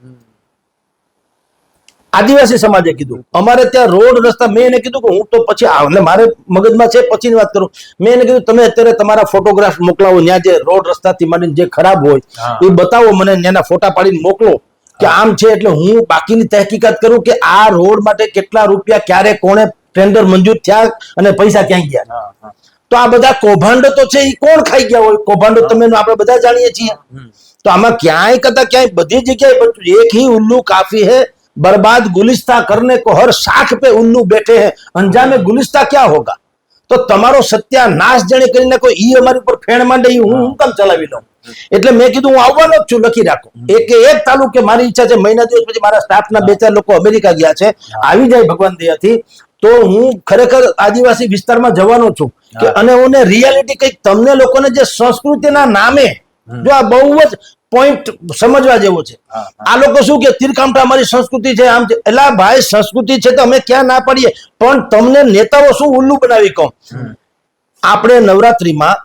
આદિવાસી સમાજે કીધું અમારે ત્યાં રોડ રસ્તા, મેં એને કીધું કે હું તો પછી એટલે મારે મગજમાં છે પછીની વાત કરું, મેં એને કીધું તમે અત્યારે તમારા ફોટોગ્રાફ મોકલાવો, ત્યાં જે રોડ રસ્તાથી માંડીને જે ખરાબ હોય એ બતાવો મને, ત્યાંના ફોટા પાડીને મોકલો કે આમ છે, એટલે હું બાકીની તહેકીકાત કરું કે આ રોડ માટે કેટલા રૂપિયા ક્યારે કોણે ટેન્ડર મંજૂર થયા અને પૈસા ક્યાં ગયા. તો આ બધા કૌભાંડો તો છે, એ કોણ ખાઈ ગયા હોય? કૌભાંડો તમે આપણે બધા જાણીએ છીએ. તો આમાં ક્યાંય કદા ક્યાંય બધી જગ્યાએ બધું એક ही उल्लू काफी है, बर्बाद गुलिस्ता करने को हर शाख पे उल्लू बैठे हैं, अंजामे गुलिस्ता क्या होगा? તો તમારો સત્યાનાશ જેને કરીને કોઈ ઈ અમારી ઉપર ફેણ માંડે હું કામ ચલાવી લઉં. એટલે મેં કીધું હું આવવાનો જ છું, લખી રાખો. એક તાલુકે મારી ઈચ્છા છે, મહિના દિવસ પછી મારા સ્ટાફના 2-4 લોકો અમેરિકા ગયા છે, આવી જાય ભગવાન દયાથી તો હું ખરેખર આદિવાસી વિસ્તારમાં જવાનો છું કે અને હું રિયાલિટી કંઈક તમને લોકોને જે સંસ્કૃતિના નામે જો આ બહુ જ પોઈન્ટ સમજવા જેવો છે. આ લોકો શું કે તીરકામઠા અમારી સંસ્કૃતિ છે, આમ છે. એલા ભાઈ સંસ્કૃતિ છે તો અમે ક્યાં ના પાડીએ, પણ તમને નેતાઓ શું ઉલ્લુ બનાવી કહું. આપણે નવરાત્રીમાં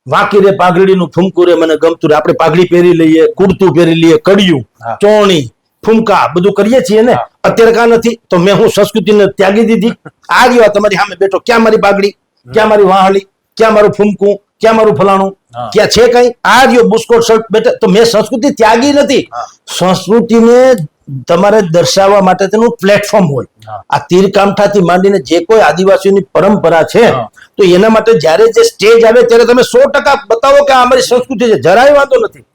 વાંકીરે પાઘડીનું ફૂમકું રે મને ગમતું રે, આપણે પાઘડી પહેરી લઈએ, કુર્તું પહેરી લઈએ, કડિયું, ચોણી, ફૂમકા બધું કરીએ છીએ ને. અત્યારે કા નથી તો મેં હું સંસ્કૃતિને ત્યાગી દીધી. આ રહ્યો તમારી સામે બેઠો, ક્યાં મારી પાઘડી, ક્યાં મારી વાહળી, ક્યાં મારું ફૂમકું, ક્યાં મારું ફલાણું, ક્યાં છે કઈ? આ રહ્યો બુસ્કોટ શર્ટ બેઠા. તો મેં સંસ્કૃતિ ત્યાગી નથી. સંસ્કૃતિને તમારે દર્શાવવા માટે તેનું પ્લેટફોર્મ હોય. આ તીરકામઠાથી માંડીને જે કોઈ આદિવાસીઓની પરંપરા છે તો એના માટે જ્યારે જે સ્ટેજ આવે ત્યારે તમે 100% બતાવો કે આ અમારી સંસ્કૃતિ છે, જરાય વાંધો નથી.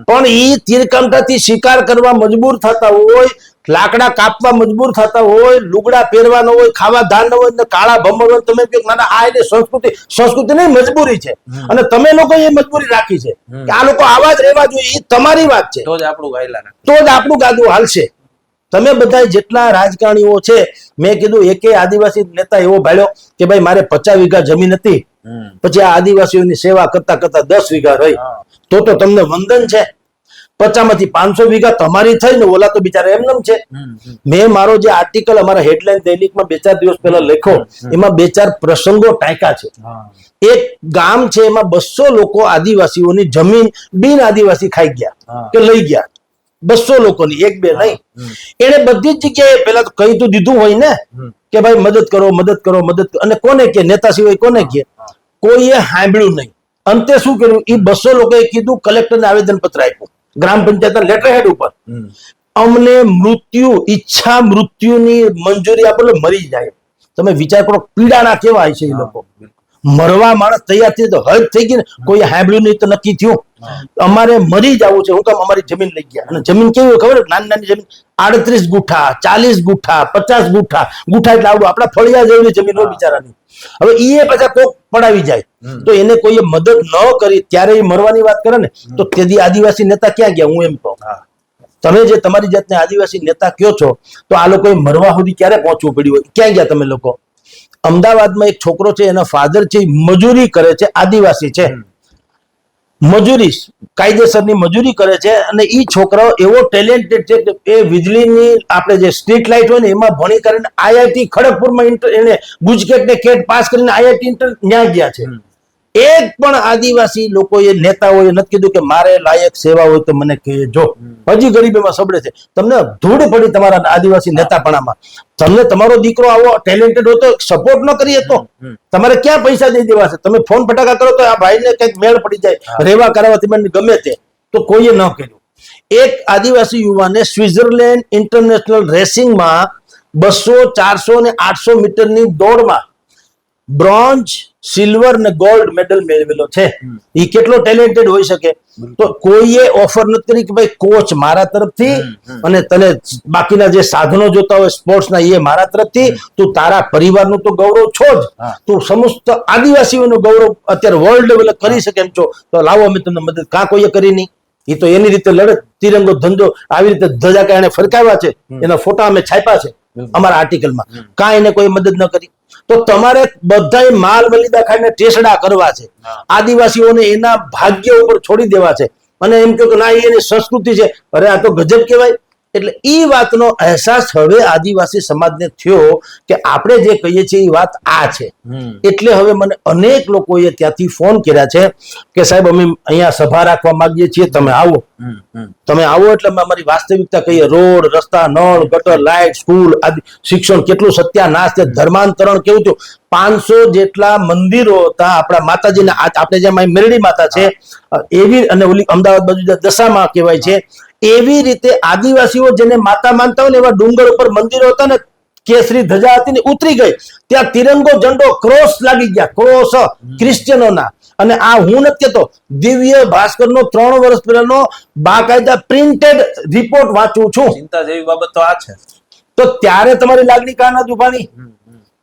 પણ ઈ તીરકામઠાથી શિકાર કરવા મજબૂર થતા હોય, લાકડા કાપવા મજબૂર થતા હોય, લુગડા પહેરવાનો હોય, ખાવા ધાન ન હોય, કાળા ભમર હોય, તમે કહો ના આ એટલે સંસ્કૃતિ નહીં, મજબૂરી છે. અને તમે લોકો એ મજબૂરી રાખી છે કે આ લોકો આવા જ રહેવા જોઈએ. એ તમારી વાત છે, તો જ આપણું ગાદું હાલશે. તમે બધા જેટલા રાજકારણીઓ છે, મેં કીધું એકે આદિવાસી નેતા એવો ભાળ્યો કે ભાઈ મારે 50 વીઘા જમીન હતી, પછી આ આદિવાસીઓની સેવા કરતા કરતા 10 વીઘા રહી, તો તમને વંદન છે. 50 માંથી 500 વીઘા તમારી થઈ ને, ઓલા તો બિચારા એમનેમ છે. મેં મારો જે આર્ટિકલ અમારા હેડલાઇન દૈનિકમાં 2-4 દિવસ પહેલા લખ્યો, એમાં 2-4 પ્રસંગો ટાંક્યા છે. એક ગામ છે, એમાં 200 લોકો આદિવાસીઓની જમીન બિન આદિવાસી ખાઈ ગયા કે લઈ ગયા. 200 લોકોની, 1-2 નહીં. એને બધી જ જગ્યાએ પેલા તો કહી તો દીધું હોય ને કે ભાઈ મદદ કરો, મદદ કરો, મદદ કરો. અને કોને કે નેતા સિવાય કોને કે? કોઈએ સાંભળ્યું નહીં. અંતે શું કર્યું? એ 200 લોકોએ કીધું, કલેક્ટરને આવેદન પત્ર આપ્યું, ગ્રામ પંચાયતના લેટર હેડ ઉપર, અમને ઈચ્છા મૃત્યુની મંજૂરી આપો એટલે મરી જાય. તમે વિચાર કરો પીડાના કેવા છે એ લોકો. મરવા માણસ તૈયાર થઈ તો હદ થઈ ગઈ ને, કોઈ સાંભળ્યું નહીં તો નક્કી થયું અમારે મરી જવું છે. હું કામ અમારી જમીન લઈ ગયા. અને જમીન કેવી ખબર? નાની નાની જમીન, 38 ગુઠા, 40 ગુઠા, 50 ગુઠા. ગુઠા એટલે આવડું આપણા ફળિયા જેવી જમીન હોય બિચારાની. હવે એ પાછા કોક પડાવી જાય તો એને કોઈએ મદદ ન કરી ત્યારે એ મરવાની વાત કરે ને, તો તેથી આદિવાસી નેતા ક્યાં ગયા? હું એમ કહું, તમે જે તમારી જાતને આદિવાસી નેતા કયો છો, તો આ લોકોએ મરવા સુધી ક્યારે પહોંચવું પડ્યું હોય? ક્યાં ગયા તમે લોકો? અમદાવાદમાં એક છોકરો છે, એના ફાધર છે, મજૂરી કરે છે, આદિવાસી છે, મજૂરી કાયદેસરની મજૂરી કરે છે. અને એ છોકરાઓ એવો ટેલેન્ટેડ છે કે એ વીજળીની આપણે જે સ્ટ્રીટ લાઇટ હોય ને એમાં ભણી કરીને આઈઆઈટી ખડગપુરમાં એને ગુજકેટ ને કેટ પાસ કરીને આઈઆઈટી ત્યાં ગયા છે. એક પણ આદિવાસી લોકોએ નેતાઓએ નથી કીધું કે મારે લાયક સેવા હોય તો મને કહેજો. હજી ગરીબીમાં સબળે છે. તમને ધૂળ પડી તમારા આદિવાસી નેતાપણામાં. તમને તમારો દીકરો આવો ટેલેન્ટેડ હોય તો સપોર્ટ ન કરીએ તો તમારે ક્યાં પૈસા દઈ દેવા છે? તમે ફોન ફટાકા કરો તો આ ભાઈને કંઈક મેળ પડી જાય, રેવા કરવા તમે ગમે તે, તો કોઈએ ન કર્યું. એક આદિવાસી યુવાને સ્વિટ્ઝરલેન્ડ ઇન્ટરનેશનલ રેસિંગમાં 200, 400 ને 800 મીટરની દોડમાં બ્રોન્ઝ, સિલ્વર ને ગોલ્ડ મેડલ મેળવેલો છે. એ કેટલો ટેલેન્ટેડ હોઈ શકે? તો કોઈએ ઓફર નથી કરી કે ભાઈ કોચ મારા તરફથી અને તને બાકીના જે સાધનો જોતા હોય સ્પોર્ટ્સના એ મારા તરફથી, તું તારા પરિવારનું તો ગૌરવ છો જ, તું સમસ્ત આદિવાસીઓનું ગૌરવ અત્યારે વર્લ્ડ લેવલે કરી શકે એમ છો, તો લાવો અમે તમને મદદ. કાં કોઈએ કરી નહીં? એ તો એની રીતે લડત, તિરંગો ધંધો આવી રીતે ધજા કારણે ફરકાવ્યા છે, એના ફોટા અમે છાપ્યા છે અમારા આર્ટિકલમાં. કાંઈ એને કોઈ મદદ ન કરી. તો તમારે બધાય માલ મલિદા ખાઈને ટેસડા કરવા છે, આદિવાસીઓને એના ભાગ્ય ઉપર છોડી દેવા છે અને એમ કહ્યું કે ના એની સંસ્કૃતિ છે. અરે આ તો ગજબ કહેવાય. એટલે એ વાતનો અહેસાસ હવે આદિવાસી સમાજને થયો કે આપણે જે કહીએ છીએ એ વાત આ છે. એટલે હવે મને અનેક લોકોએ ત્યાંથી ફોન કર્યા છે કે સાહેબ અમે અહીંયા સભા રાખવા માંગીએ છીએ, તમે આવો. તમે આવો એટલે અમે અમારી વાસ્તવિકતા કહીએ. રોડ, રસ્તા, નળ, ગટર, લાઇટ, સ્કૂલ, શિક્ષણ કેટલું સત્યાનાશ છે, ધર્માંતરણ કેવું થયું. 500 જેટલા મંદિરો હતા આપણા માતાજીના. આપણે જેમાં મેરડી માતા છે એવી, અને ઓલી અમદાવાદ બાજુ દશામાં કહેવાય છે, એવી રીતે આદિવાસીઓ જેને માતા માનતા હોય ને એવા ડુંગર ઉપર મંદિરો હતા ને, કેસરી ધજા હતી ને ઉતરી ગઈ, ત્યાં તિરંગો ઝંડો ક્રોસ લાગી ગયા, ક્રોસ ક્રિશ્ચિયનોના. અને આ હું નથી કહેતો, દિવ્ય ભાસ્કરનો 3 વર્ષ પહેલાનો બાકાયદા પ્રિન્ટેડ રિપોર્ટ વાંચું છું. ચિંતા જેવી બાબત તો આ છે. તો ત્યારે તમારી લાગણી કાં ના દુભાણી?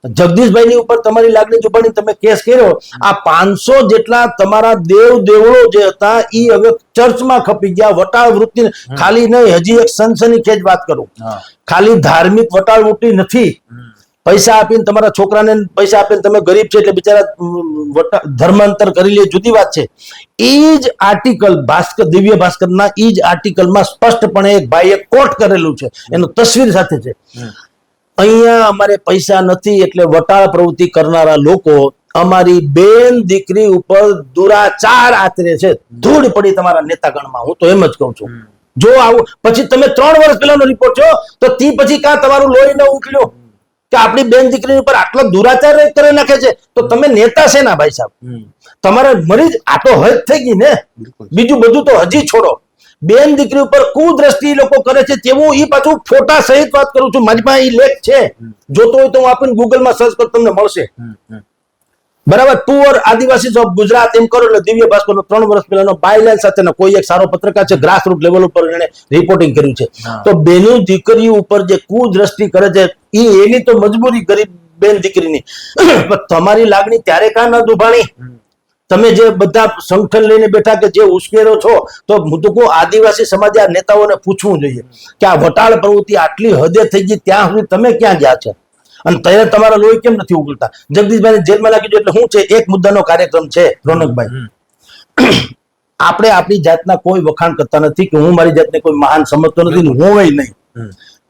જગદીશભાઈની ઉપર તમારી લાગણી દુભાણી, તમે કેસ કર્યો. આ 500 જેટલા તમારા દેવ દેવળો જે હતા એ હવે ચર્ચમાં ખપી ગયા. વટાળ વૃત્તિ ખાલી નહીં, હજી એક સનસનીખેજ વાત કરું, ખાલી ધાર્મિક વટાળ વૃત્તિ નથી. પૈસા આપીને તમારા છોકરાને પૈસા આપીને તમે ગરીબ છે એટલે બિચારા ધર્માંતર કરી લે, જુદી વાત છે. એ જ આર્ટિકલ ભાસ્કર, દિવ્ય ભાસ્કરના એ જ આર્ટિકલમાં સ્પષ્ટપણે એક ભાઈએ કોટ કરેલું છે, એનો તસવીર સાથે છે. અહીંયા અમારે પૈસા નથી એટલે વટાળ પ્રવૃત્તિ કરનારા લોકો અમારી બેન દીકરી ઉપર દુરાચાર આચરે છે. ધૂળ પડી તમારા નેતાગણમાં, હું તો એમ જ કહું છું. જો આવું પછી તમે 3 વર્ષ પહેલાનો રિપોર્ટ છો તો તી પછી કાં તમારું લોહી ન ઉકળ્યો કે આપણી બેન દીકરી ઉપર આટલો દુરાચાર કરી નાખે છે? તો તમે નેતા છે ના ભાઈ સાહેબ, તમારે મરી જ આ તો હદ થઈ ગઈ ને. બીજું બધું તો હજી છોડો, બેન દીકરી ઉપર કુદ્રષ્ટિ લોકો કરે છે તેવું એ પાછું ફોટા સહિત વાત કરું છું. મારી પાસે એ લેખ છે, જોતો હોય તો હું આપીને ગૂગલમાં સર્ચ કરો, તમને મળશે. બરાબર, પુઅર આદિવાસી ઓફ ગુજરાત એમ કરો એટલે દિવ્ય ભાસ્કરનો 3 વર્ષ પહેલાનો બાયલાઇન સાથેનો કોઈ એક સારો પત્રકાર છે, ગ્રાસરૂટ લેવલ ઉપર એને રિપોર્ટિંગ કર્યું છે. તો બેનું દીકરીઓ ઉપર જે કુદ્રષ્ટિ કરે છે એ એની તો મજબૂરી ગરીબ બેન દીકરીની. પણ તમારી લાગણી ત્યારે કાં ન દુભાણી? તમે જે બધા સંગઠન લઈને બેઠા કે જે ઉશ્કેરો છો, તો હું તો કહું આદિવાસી સમાજે આ નેતાઓને પૂછવું જોઈએ કે આ વટાળ પ્રવૃત્તિ આટલી હદે થઈ ગઈ, ત્યાં સુધી તમે ક્યાં ગયા છે? અને ત્યારે તમારા લોહી કેમ નથી ઉકળતા? જગદીશભાઈ જેલમાં લાગી ગયો એટલે શું છે? એક મુદ્દાનો કાર્યક્રમ છે રોનકભાઈ. આપણે આપણી જાતના કોઈ વખાણ કરતા નથી કે હું મારી જાતને કોઈ મહાન સમજતો નથી, હું નહીં.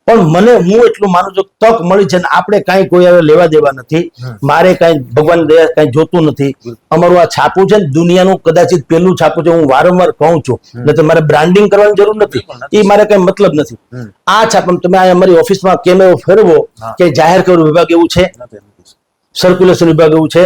પણ હું એટલું માનું છું તક મળી છે ને આપણે કાંઈ કોઈ હવે લેવા દેવા નથી. મારે કાંઈ ભગવાન દયા કાંઈ જોતું નથી. અમારું આ છાપું છે ને દુનિયાનું કદાચિત પહેલું છાપું છે, હું વારંવાર કહું છું. એટલે મારે બ્રાન્ડિંગ કરવાની જરૂર નથી, એ મારે કઈ મતલબ નથી. આ છાપ તમે અમારી ઓફિસમાં કેમેરો ફેરવો કે જાહેર ખબર વિભાગ એવું છે, સર્ક્યુલેશન વિભાગ એવું છે,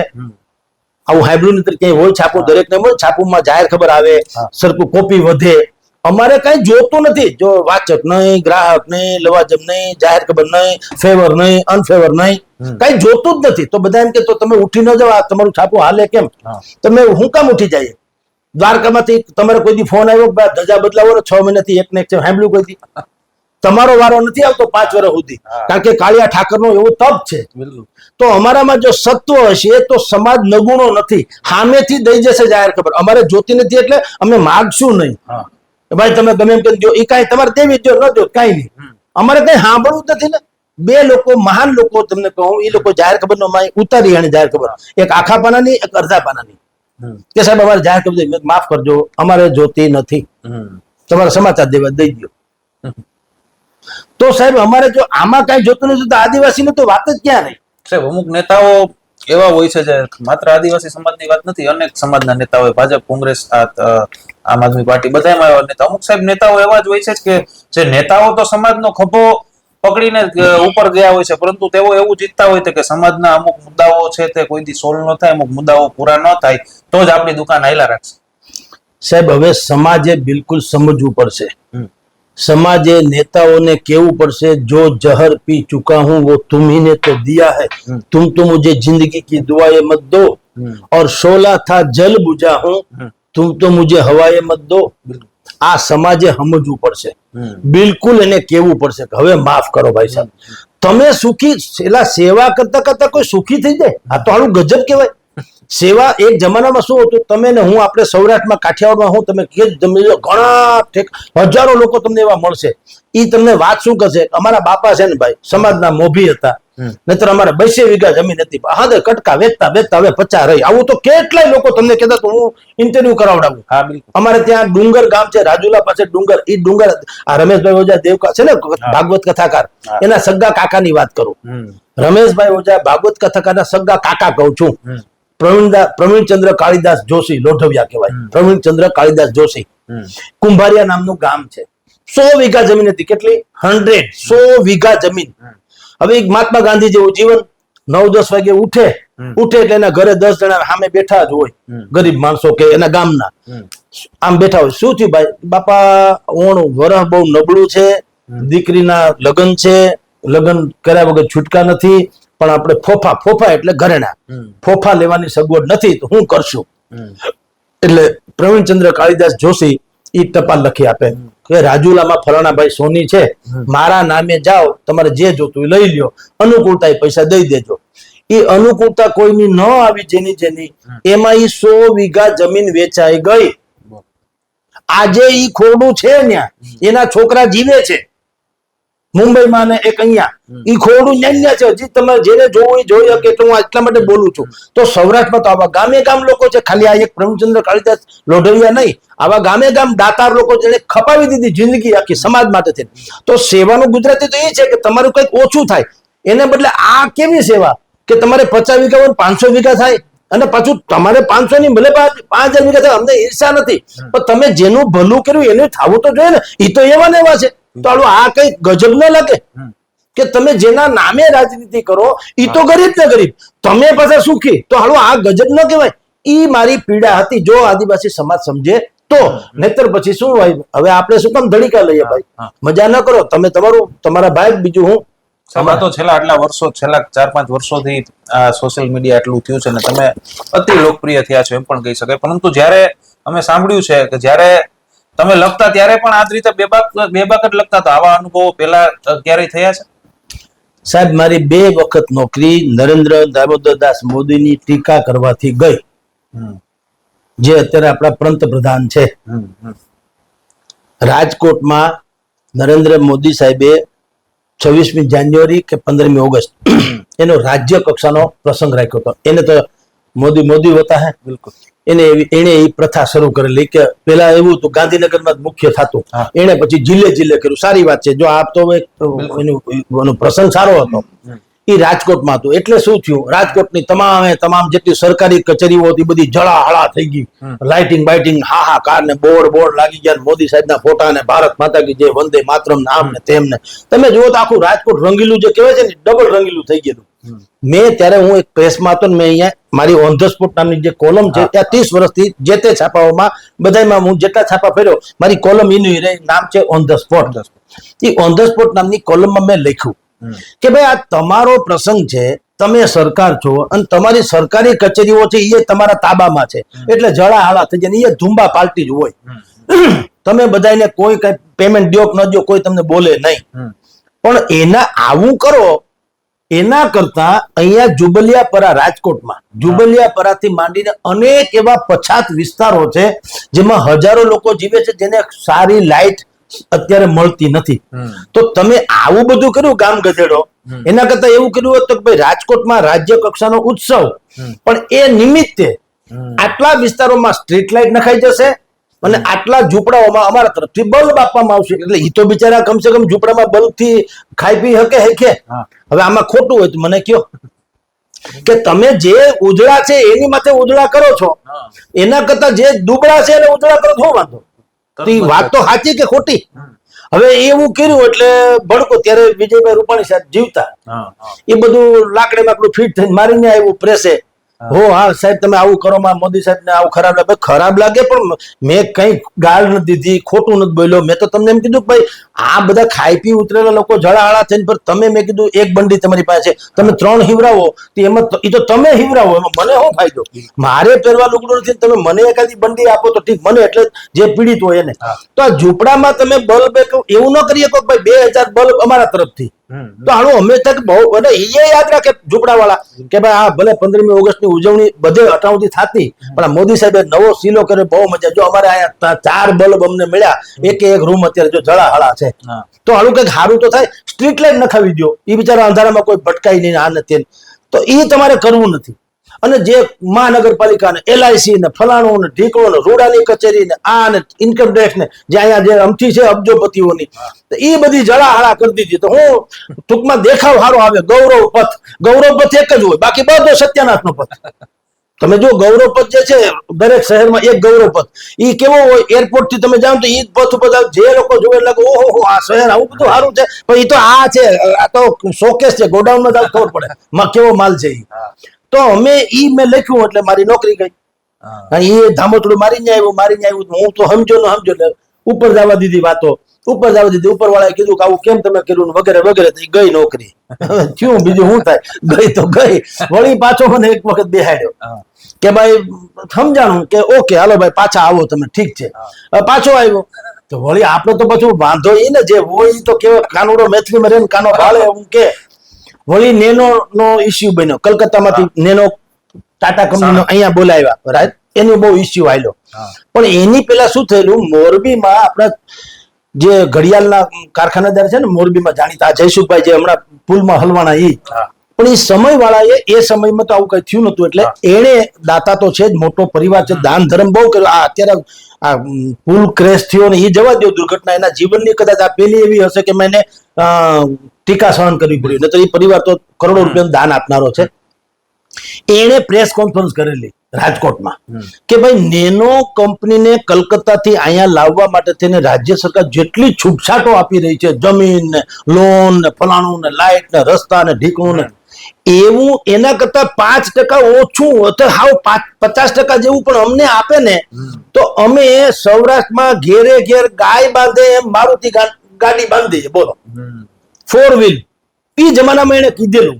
આવું હાઇબ્રિડ નથી ક્યાંય હોય છાપું, દરેક ને હોય છાપુમાં જાહેર ખબર આવે, સરખું કોપી વધે. અમારે કઈ જોતું નથી, જો વાચક નહીં, ગ્રાહક નહીં, લવાજમ નહીં, જાહેર ખબર નહીં, ફેવર નહીં, અનફેવર નહીં, કઈ જોતું જ નથી. તો બધા એમ કે તો તમે ઉઠી ન જાવ, આ તમારું છાપું હાલે કેમ? તમે હું કામ ઉઠી જાય? દ્વારકામાંથી તમારે કોઈ દી ફોન આવ્યો ધજા બદલાવો 6 મહિનાથી એક ને એક સાંભળ્યું કોઈ દી? તમારો વારો નથી આવતો 5 વર્ષ સુધી, કારણ કે કાળિયા ઠાકરનો એવો તપ છે. તો અમારામાં જો સત્વ હશે તો સમાજ નગુણો નથી, સામેથી દઈ જશે જાહેર ખબર. અમારે જોતી નથી એટલે અમે માગશું નહીં. ભાઈ તમે ગમે એમ કે જો એ કાંઈ તમારે દેવી જો ન જો કાંઈ નહીં, અમારે કઈ સાંભળવું જ નથી ને. 2 લોકો મહાન લોકો તમને કહું, એ લોકો જાહેર ખબરનો ઉતારી અને જાહેર ખબર, એક આખા પાનાની, એક અડધા પાનાની, કે સાહેબ અમારે જાહેર ખબર માફ કરજો, અમારે જોતી નથી, તમારે સમાચાર દેવા દઈ દો. તો સાહેબ અમારે જો આમાં કઈ જોતું નથી તો આદિવાસી તો વાત જ ક્યાં રહી? સાહેબ અમુક નેતાઓ એવા હોય છે જે માત્ર આદિવાસી સમાજની વાત નથી, અનેક સમાજના નેતાઓ, ભાજપ, કોંગ્રેસ, આમ આદમી પાર્ટી, બધામાં એવા નેતા. અમુક સાહેબ નેતાઓ એવા જ હોય છે કે જે નેતાઓ તો સમાજનો ખભો પકડીને ઉપર ગયા હોય છે, પરંતુ તેઓ એવું જીતતા હોય છે કે સમાજના અમુક મુદ્દાઓ છે તે કોઈ દી સોલ્વ ન થાય, અમુક મુદ્દાઓ પૂરા ન થાય તો જ આપણી દુકાન હાલ્યા રાખશે. સાહેબ હવે સમાજે બિલકુલ સમજવું પડશે, समाजे नेताओं ने केवू पड़से जो जहर पी चुका हूं वो तुम ही ने तो दिया है, तुम तो मुझे जिंदगी की दुआएं मत दो, और शोला था जल बुझा हूं तुम तो मुझे हवाएं मत दो. आ समाजे समझવું પડશે, બિલકુલ એને કેવું પડશે કે હવે માફ કરો ભાઈ સાહેબ, તમે સુખી એલા સેવા કરતા કરતા કોઈ સુખી થઈ જાય? આ તો આનું ગજબ કહેવાય. સેવા એક જમાનામાં શું હતું, તમે ને હું આપણે સૌરાષ્ટ્રમાં કાઠિયાવાડમાં હું તમે કે ઘણા હજારો લોકો તમને એવા મળશે, ઈ તમને વાત શું કરશે, અમારા બાપા છે ને ભાઈ સમાજના મોભી હતા, નહીતર અમારે 200 વીઘા જમીન હતી, હા કટકા વેચતા વેચતા હવે 50 રહી. આવું તો કેટલાય લોકો તમને કહેતા તો હું ઇન્ટરવ્યુ કરાવડાવું. અમારે ત્યાં ડુંગર ગામ છે, રાજુલા પાસે ડુંગર, ઈ ડુંગર આ રમેશભાઈ ઓઝા દેવકા છે ને ભાગવત કથાકાર, એના સગા કાકાની વાત કરું. રમેશભાઈ ઓઝા ભાગવત કથાકારના સગા કાકા કહું છું. પ્રવીણચંદ્ર કાળીદાસ જોશી, લોઢવિયા કહેવાય, પ્રવીણચંદ્ર કાળીદાસ જોશી. કુંભારિયા નામનું ગામ છે, 100 વીઘા જમીન હતી. કેટલી? 100 વીઘા જમીન. હવે મહાત્મા ગાંધી જેવું જીવન, 9-10 વાગે ઉઠે એટલે એના ઘરે 10 જણા સામે બેઠા જ હોય, ગરીબ માણસો કે એના ગામના આમ બેઠા હોય. શું થયું ભાઈ? બાપા ઓણ વરહ બહુ નબળું છે, દીકરીના લગ્ન છે, લગ્ન કર્યા વગર છૂટકા નથી, પણ આપણે ફોફા એટલે ઘરેણા, ફોફા લેવાની સગવડ નથી તો હું કરશું. એટલે પ્રવીણચંદ્ર કાળીદાસ જોશી ઈ ટપાલ લખી આપે કે રાજુલામાં ફલાણાભાઈ સોની છે, મારા નામે જાઓ, તમારે જે જોતું લઈ લ્યો, અનુકૂળતા એ પૈસા દઈ દેજો. એ અનુકૂળતા કોઈની ન આવી જેની એમાં ઈ 100 વીઘા જમીન વેચાઈ ગઈ. આજે ઈ ખોરડું છે ત્યાં, એના છોકરા જીવે છે મુંબઈમાં ને એક અહીંયા. ઈ ખોરડું ન્યા છે. હજી તમે જેને જોવું એ જોઈ શકે. તો હું એટલા માટે બોલું છું. તો સૌરાષ્ટ્રમાં તો આવા ગામે ગામ લોકો છે, ખાલી આ એક પ્રવીણચંદ્ર કાળીદાસ લોઢવિયા નહીં, આવા ગામે ગામ દાતાર લોકો જેને ખપાવી દીધી જિંદગી આખી સમાજ માટે છે. તો સેવાનું ગુજરાતી તો એ છે કે તમારું કંઈક ઓછું થાય, એને બદલે આ કેવી સેવા કે તમારે 50 વીઘા હોય 500 વીઘા થાય, અને પાછું તમારે 500 ની ભલે 5000 વીઘા થાય, અમને ઈર્ષા નથી, પણ તમે જેનું ભલું કર્યું એને થવું તો જોઈએ ને. એ તો એવા ને એવા છે. તો આ કઈ ગજબ ન લાગે કે તમે જેના નામે રાજનીતિ કરો એ તો ગરીબ ને ગરીબ, તમે પાછા સુખી, તો હાલો આ ગજબ ન કહેવાય. ઈ મારી પીડા હતી. જો આદિવાસી સમાજ સમજે તો, નહીતર પછી શું હોય. હવે આપણે શું કામ ધડીકા લઈએ ભાઈ, મજા ન કરો તમે તમારા ભાઈ, બીજું હું. આમાં તો છેલ્લા 4-5 વર્ષોથી આ સોશિયલ મીડિયા એટલું થયું છે ને તમે અતિ લોકપ્રિય થયા છો એમ પણ કહી શકાય. પરંતુ જ્યારે અમે સાંભળ્યું છે કે જ્યારે તમે લખતા ત્યારે પણ આ જ રીતે બેબાક જ લખતા હતા, આવા અનુભવો પહેલા ક્યારેય થયા છે? સાહેબ, મારી 2 વખત નોકરી નરેન્દ્ર દામોદરદાસ મોદીની ટીકા કરવાથી ગઈ, જે અત્યારે આપણા પંતપ્રધાન છે. રાજકોટમાં નરેન્દ્ર મોદી સાહેબે 26મી જાન્યુઆરી કે 15મી ઓગસ્ટ એનો રાજ્ય કક્ષાનો પ્રસંગ રાખ્યો હતો. એને તો મોદી હોતા હે, બિલકુલ. એને એ પ્રથા શરૂ કરેલી કે પેલા એવું હતું ગાંધીનગરમાં મુખ્ય થતું, એને પછી જિલ્લે કર્યું. સારી વાત છે. જો આપ તો એનો પ્રસંગ સારો હતો. એ રાજકોટમાં હતું. એટલે શું થયું, રાજકોટની તમામ જેટલી સરકારી કચેરીઓ હતી બધી જળાહળા થઈ ગઈ. લાઇટિંગ બાઇટિંગ હાહાકાર ને બોર્ડ લાગી ગયા, મોદી સાહેબના ફોટા ને ભારત માતા કી જય, વંદે માતરમ ને આમ ને તેમ ને. તમે જુઓ તો આખું રાજકોટ રંગીલું જે કહેવાય છે ને, ડબલ રંગીલું થઈ ગયેલું. મેં ત્યારે હું એક પ્રેસમાં હતો ને, મેં અહીંયા મારી ઓન ધ સ્પોટ નામની જે કોલમ છે ત્યાં 30 વર્ષથી જે તે છાપાઓમાં બધામાં હું જેટલા છાપા ફેર્યો, મારી કોલમ એનું નામ છે on the spot. A on the spot નામની કોલમમાં મેં લખ્યું કે ભાઈ આ તમારો પ્રસંગ છે, તમે સરકાર છો અને તમારી સરકારી કચેરીઓ છે એ તમારા તાબામાં છે, એટલે જળાહાળા થઈ જાય, એ ધુંબા પાર્ટી જ હોય. તમે બધાને કોઈ કઈ પેમેન્ટ દો કે ન દો, કોઈ તમને બોલે નહીં. પણ એના આવું કરો એના કરતા અહીંયા જુબલિયાપરા, રાજકોટમાં જુબલિયાપરાથી માંડીને અનેક એવા પછાત વિસ્તારો છે જેમાં હજારો લોકો જીવે છે, જેને સારી લાઇટ અત્યારે મળતી નથી. તો તમે આવું બધું કર્યું ગામ ગધેડો, એના કરતા એવું કર્યું હોત તો ભાઈ રાજકોટમાં રાજ્ય કક્ષાનો ઉત્સવ, પણ એ નિમિત્તે આટલા વિસ્તારોમાં સ્ટ્રીટ લાઇટ નખાઈ જશે અને આટલા ઝૂંપડાઓમાં અમારા તરફથી બલ્બ આપવામાં આવશે. એટલે એ તો બિચારા કમસે કમ ઝૂંપડામાં બલ્બ થી ખાઈ પી હકે. હવે આમાં ખોટું હોય તો મને કયો કે તમે જે ઉજળા છે એની માથે ઉજળા કરો છો, એના કરતા જે દુબળા છે એને ઉજળા કરો છો વાંધો. વાત તો સાચી કે ખોટી? હવે એવું કર્યું એટલે ભડકો. ત્યારે વિજયભાઈ રૂપાણી સાહેબ જીવતા, એ બધું લાકડે માં ફીટ થઈને મારીને આવ્યું પ્રેસે. હા સાહેબ તમે આવું કરો માં મોદી સાહેબ ને આવું ખરાબ લાગે, પણ મેં કઈ ગાળ નથી દીધી, ખોટું નથી બોલ્યો. મેં તો તમને એમ કીધું ભાઈ આ બધા ખાઈ પી ઉતરેલા લોકો જળાહાળા થઈને, પર તમે મેં કીધું એક બંડી તમારી પાસે તમે 3 હિવરાવો, એમાં એ તો તમે હિવરાવો, એમાં મને શું ફાયદો? મારે પહેરવા લુગડું નથી, તમે મને એકાદી બંડી આપો તો ઠીક, મને એટલે જે પીડિત હોય એને. તો આ ઝૂંપડામાં તમે બલ્બ એવું ન કરી શકો ભાઈ 2000 બલ્બ અમારા તરફથી. તો આનું હંમેશા બહુ અને એ યાદ રાખે ઝૂંપડા વાળા કે ભાઈ આ ભલે 15મી ઓગસ્ટની ઉજવણી બધે અટાઉથી થતી, પણ મોદી સાહેબે નવો સીલો કર્યો, બહુ મજા. જો અમારે અહીંયા 4 બલ્બ અમને મળ્યા, એક રૂમ અત્યારે જો જળાહળા છે. તો આનું કંઈક સારું તો થાય. સ્ટ્રીટ લાઇટ નખાવી દો, એ બિચારા અંધારામાં કોઈ ભટકાય નહીં, આ નથી. તો એ તમારે કરવું નથી. અને જે મહાનગરપાલિકા ને LIC ને ફલાણું ને ઢીકણું ને રૂડાની કચેરી ને આ ને ઇન્કમ ટેક્સ ને જે અહીંયા જે અમથી છે અબજોપતિઓની, એ બધી જળાહાળા કરી દીધી. તો હું ટૂંકમાં દેખાવ સારો આવે. ગૌરવ પથ એક જ હોય, બાકી બધો સત્યાનાશ નો પથ. તમે જો ગૌરવ પથ જે છે દરેક શહેરમાં એક ગૌરવ પથ, એ કેવો હોય, એરપોર્ટ થી તમે જાઓ તો એ પથ ઉપર જે લોકો જોવે લાગે ઓહો આ શહેર આવું બધું સારું છે, પણ એ તો આ છે, આ તો શોકેસ છે, ગોડાઉનમાં જાવ ખબર પડે કેવો માલ છે. તો અમે મેં લખ્યું એટલે મારી નોકરી ગઈ. એ ધામોતડું મારીને આવ્યું. હું તો સમજો ને સમજો, ઉપર જવા દીધી વાતો, ઉપર જવા દીધી. ઉપરવાળાએ કીધું કે આવું કેમ તમે કર્યું ને વગેરે વગેરે. તો ઈ ગઈ નોકરી. થયું બીજું શું થાય, ગઈ તો ગઈ. વળી પાછો મને એક વખત બેહાડ્યો કે ભાઈ સમજાણું કે ઓકે હાલો ભાઈ પાછા આવો તમે, ઠીક છે. પાછો આવ્યો તો વળી આપણો તો પાછું વાંધો એ ને જે હોય ઈ તો કેવો કાનુડો મેથલીમાં રહે ને કાનો ભાળે એવું કે. વળી નેનો નો ઇસ્યુ બન્યો. કલકત્તામાંથી નેનો ટાટા કંપનીનો અહીંયા બોલાવ્યા, રાઈટ. એનો બહુ ઇસ્યુ આવ્યો. પણ એની પેલા શું થયેલું, મોરબીમાં આપણા જે ઘડિયાળના કારખાનેદાર છે ને મોરબીમાં જાણીતા જયસુખભાઈ જે હમણાં પુલમાં હલવાના ઈ, પણ એ સમય વાળાએ એ સમયમાં તો આવું કઈ થયું નતું. એટલે એને દાતા તો છે જ, મોટો પરિવાર છે, દાન ધર્મ બહુ કર્યો. આ અત્યારે આ પુલ ક્રેશ થયો ને એ જવા દો દુર્ઘટના, એના જીવનની કદાચ આ પેલી એવી હશે કે મેં ટીકા સહન કરવી પડી. નહીતર એ પરિવાર તો કરોડો રૂપિયાનું દાન આપનારો છે. એણે પ્રેસ કોન્ફરન્સ કરેલી રાજકોટમાં કે ભાઈ નેનો કંપનીને કલકત્તાથી અહીંયા લાવવા માટે તેને રાજ્ય સરકાર જેટલી છૂટછાટો આપી રહી છે, જમીન ને લોન ને ફલાણું ને લાઇટ ને રસ્તા ને ઢીકણું ને, એવું એના કરતા 5% ઓછું અથવા હાવ 50% જેવું પણ અમને આપે ને તો અમે સૌરાષ્ટ્રમાં ઘેરે ઘેર ગાય બાંધે એમ મારુતિ ગાડી બાંધી દઈએ. બોલો, 4 વ્હીલ. એ જમાનામાં એને કીધેલું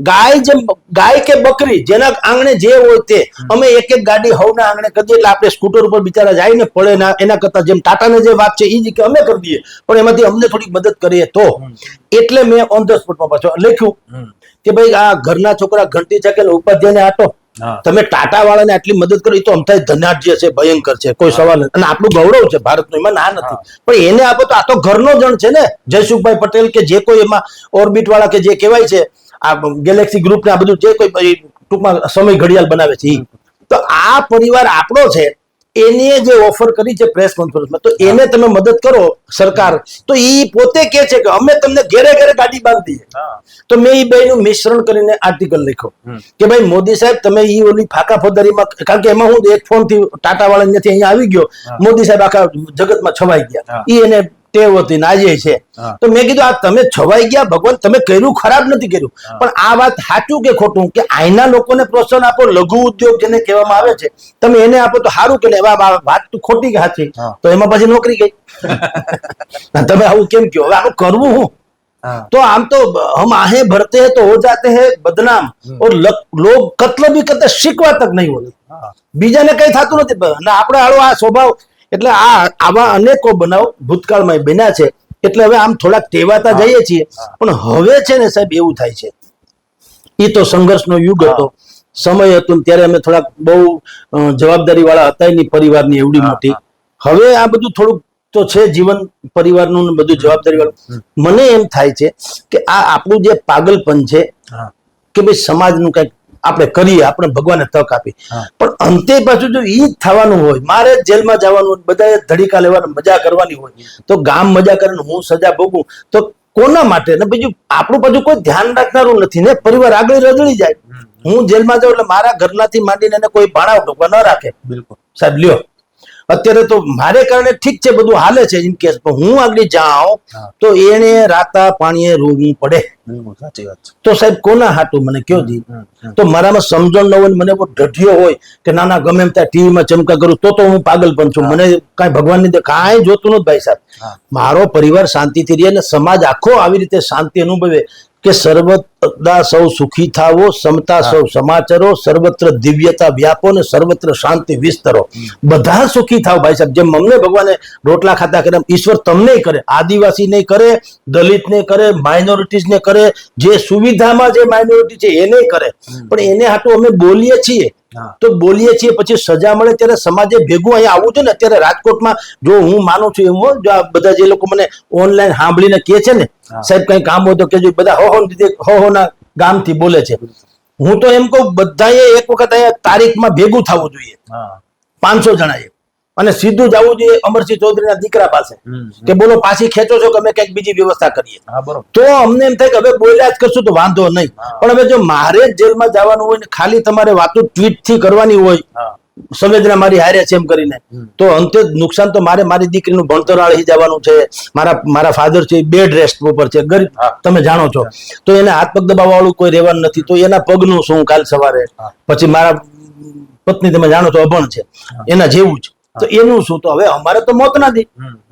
ગાય કે બકરી જેના આંગણે જે હોય તે અમે એક એક ગાડી હવના આંગણે કરી દઈએ. એટલે આપણે સ્કૂટર ઉપર બિચારા જાય ને પડે ના, એના કરતા જેમ ટાટાને જે વાત છે એ જ કે અમે કરી દઈએ, પણ એમાંથી અમને થોડીક મદદ કરીએ તો. એટલે મેં ઓન ધ સ્પોટમાં પાછો લખ્યું કે ભાઈ આ ઘરના છોકરા ઘંટી ચાકે ઉપાધ્યાયને આટો, તમે ટાટા વાળાને આટલી મદદ કરો, એ તો અમથાય ધનાઢ્ય છે, ભયંકર છે, કોઈ સવાલ નથી. અને આપણું ગૌરવ છે ભારતનું, એમાં ના નથી. પણ એને આપો તો આ તો ઘરનો જણ છે ને, જયસુખભાઈ પટેલ કે જે કોઈ એમાં ઓર્બિટ વાળા કે જે કહેવાય છે આ ગેલેક્સી ગ્રુપ ને આ બધું જે કોઈ ટૂંકમાં સમય ઘડિયાળ બનાવે છે, તો આ પરિવાર આપણો છે. એને જે ઓફર કરી છે પ્રેસ કોન્ફરન્સમાં, તો એને તમે મદદ કરો સરકાર, તો એ પોતે કે છે કે અમે તમને ઘેરે ઘેરે ગાડી બાંધી દઈએ. તો મેં એ બેનું મિશ્રણ કરીને આર્ટિકલ લખ્યો કે ભાઈ મોદી સાહેબ તમે ઈ ઓલી ફાકા ફોદારીમાં, કારણ કે એમાં હું એક ફોન થી ટાટા વાળા ત્યાંથી અહીંયા આવી ગયો, મોદી સાહેબ આખા જગતમાં છવાઈ ગયા, ઈ એને ટેવ હતી ને આજે છે. તો મેં કીધું આ તમે છવાઈ ગયા ભગવાન, તમે કર્યું ખરાબ નથી કર્યું, પણ આ વાત સાચું કે ખોટું કે આઈના લોકોને પ્રોત્સાહન આપો, લઘુ ઉદ્યોગ જેને કહેવામાં આવે છે, તમે એને આપો તો સારું કે વાત તો ખોટી કે સાચી, તો એમાં પછી નોકરી ગઈ. તમે આવું કેમ કહો, હવે આનું કરવું હું? तो आम तो हम आहें भरते हैं तो हो जाते हैं बदनाम और लोग कत्ल भी करते शिकवा तक नहीं होते, બીજાને કઈ થતું નથી. અને આપણે આળો આ સ્વભાવ, એટલે આ આવા અનેકો બનાવ ભૂતકાળમાં બન્યા છે. એટલે હવે આમ થોડાક ટેવાતા જઈએ છીએ, પણ હવે છે ને સાહેબ એવું થાય છે, એ તો સંઘર્ષનો યુગ હતો, સમય હતો ત્યારે અમે થોડાક બહુ જવાબદારી વાળા હતા એની પરિવારની એવડી મોટી. હવે આ બધું થોડુંક તો છે જીવન પરિવારનું બધું જવાબદારી વાળું. મને એમ થાય છે કે આ આપણું જે પાગલપન છે કે ભાઈ સમાજનું કંઈક આપણે કરીએ, આપણે ભગવાને તક આપી, પણ અંતે પાછું જો ઈ જ થવાનું હોય, મારે જેલમાં જવાનું હોય, બધાએ ધડીકા લેવાનું, મજા કરવાની હોય, તો ગામ મજા કરે હું સજા ભોગું તો કોના માટે? ને બીજું આપણું પાછું કોઈ ધ્યાન રાખનારું નથી ને, પરિવાર આગળ રજળી જાય. હું જેલમાં જાઉં એટલે મારા ઘરનાથી માંડીને એને કોઈ ભાણા ઢોકવા ન રાખે. બિલકુલ સાહેબ લ્યો, અત્યારે તો મારે કારણે ઠીક છે બધું હાલે છે ઇન કેસ, પણ હું આગળ જાઉં તો એને રાતા પાણીએ રોવું પડે. સાચી વાત. તો સાહેબ કોના હાટું મને કયો જી? તો મારામાં સમજણ ન હોય, મને બહુ ઢઢિયો હોય કે ના ના ગમે એમ ત્યાં ટીવીમાં ચમકા કરું તો હું પાગલપન છું, મને કાંઈ ભગવાનની કાંઈ જોતું નથી ભાઈ સાહેબ. મારો પરિવાર શાંતિથી રહે અને સમાજ આખો આવી રીતે શાંતિ અનુભવે કે સર્વદા સૌ સુખી થાવો, સમતા સૌ સમાચારો, સર્વત્ર દિવ્યતા વ્યાપો ને સર્વત્ર શાંતિ વિસ્તરો. બધા સુખી થાવ ભાઈ સાહેબ. જેમ અમને ભગવાને રોટલા ખાતા કરે ઈશ્વર તમને કરે, આદિવાસી ને કરે, દલિત ને કરે, માઇનોરિટીઝ ને કરે, જે સુવિધામાં જે માઇનોરિટી છે એને કરે, પણ એને હાટું અમે બોલીએ છીએ તો બોલીએ છીએ, પછી સજા મળે ત્યારે સમાજે ભેગું અહીંયા આવવું છે ને. અત્યારે રાજકોટમાં જો હું માનું છું એમ, જો આ બધા જે લોકો મને ઓનલાઈન સાંભળીને કહે છે ને સાહેબ કઈ કામ હોય તો કેજો, બધા હો ના ગામથી બોલે છે. હું તો એમ કહું બધાએ એક વખત અહીંયા તારીખમાં ભેગું થવું જોઈએ 500 જણાએ, અને સીધું જવું જોઈએ અમરસિંહ ચૌધરીના દીકરા પાસે કે બોલો પાછી ખેંચો છો કે અમે કંઈક બીજી વ્યવસ્થા કરીએ. તો અમને એમ થાય કે હવે બોલ્યા જ કરશું તો વાંધો નહીં, પણ હવે જો મારે જ જેલમાં જવાનું હોય ને ખાલી તમારે વાતો ટ્વીટ થી કરવાની હોય, સંવેદના મારી હારે છે એમ કરીને, તો અંતે નુકસાન તો મારી દીકરીનું ભણતર આળી જવાનું છે. મારા ફાધર છે બેડ રેસ્ટ ઉપર છે, ગરીબ તમે જાણો છો, તો એને હાથ પગ દબાવવા વાળું કોઈ રહેવાનું નથી, તો એના પગનું શું કાલ સવારે. પછી મારા પત્ની તમે જાણો છો અભણ છે, એના જેવું જ. તો એનું શું? તો હવે અમારે તો મોત નથી,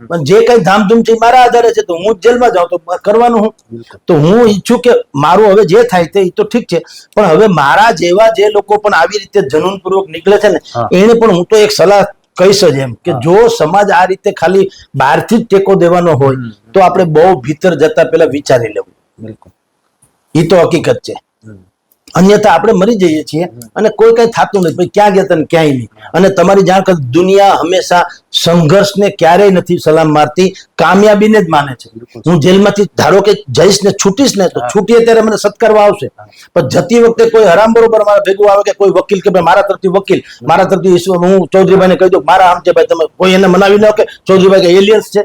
પણ જે કઈ ધામધૂમ છે એ મારા આધારે છે, તો હું જ જેલમાં જાઉં તો કરવાનું હું. તો હું ઈચ્છું કે મારું હવે જે થાય તે તો ઠીક છે, પણ હવે મારા જેવા જે લોકો પણ આવી રીતે જનૂનપૂર્વક નીકળે છે ને, એને પણ હું તો એક સલાહ કહીશ જ એમ કે જો સમાજ આ રીતે ખાલી બહારથી જ ટેકો દેવાનો હોય તો આપણે બહુ ભીતર જતા પહેલા વિચારી લેવું. એ તો હકીકત છે. અન્યથા આપણે મરી જઈએ છીએ અને કોઈ કઈ થતું નથી. ભાઈ ક્યાં ગયા તને ક્યાંય નહીં. અને તમારી જાણ કર, દુનિયા હંમેશા સંઘર્ષને ક્યારેય નથી સલામ મારતી, કામયાબીને જ માને છે. હું જેલમાંથી ધારો કે જઈશ ને છૂટીશ ને, તો છૂટીએ ત્યારે મને સત્કારવા આવશે, પણ જતી વખતે કોઈ હરામ બરોબર મારા ભેગું આવે કે કોઈ વકીલ કે ભાઈ મારા તરફથી વકીલ, મારા તરફથી હું ચૌધરીભાઈને કહી દઉં મારા આમ છે ભાઈ, તમે કોઈ એને મનાવી ન કે ચૌધરીભાઈ કે એલિયન્સ છે,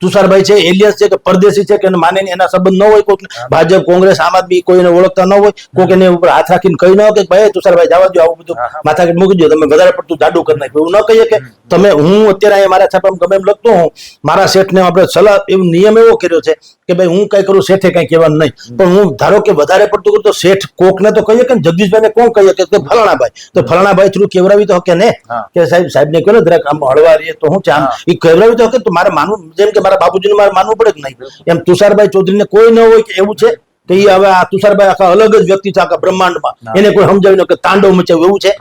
તુષારભાઈ છે એલિયન્સ છે કે પરદેશી છે કે માને એના સંબંધ ન હોય, કોઈ ભાજપ કોંગ્રેસ આમ આદમી કોઈને ઓળખતા ન હોય, કોઈ એને ઉપર હાથ રાખીને કહી ન કે ભાઈ તુષારભાઈ જવા દો, આવું બધું માથાકૂટ મૂકી દો, તમે વધારે પડતું જાડું કરી નાખ્યું, એવું ન કહીએ કે તમે, હું અત્યારે અહીંયા મારા છાપામાં ગમે એમ લખતો હું, મારા શેઠને આપણે સલાહ એવો નિયમ એવો કર્યો છે કે ભાઈ હું કઈ કરું શેઠે કઈ કહેવાનું નહીં, પણ હું ધારો કે વધારે પડતું કરું તો શેઠ કોકને તો કહીએ કે જગદીશભાઈને કોણ કહીએ કે ફલાણાભાઈ, તો ફલાણાભાઈ થ્રુ કેવરાવી તો હકે ને કે સાહેબને કહો ને જરાક આમ હળવા રહીએ તો હું છે આમ, એ કેવરાવી તો હકે. તો મારે માનવું, જેમ કે મારા બાપુજીને મારે માનવું પડે કે નહીં, એમ તુષારભાઈ ચૌધરીને કોઈ ન હોય કે એવું છે કે એ હવે આ તુષારભાઈ આખા અલગ જ વ્યક્તિ છે આખા બ્રહ્માંડમાં, એને કોઈ સમજાવી કે તાંડવ મચાવ્યું એવું છે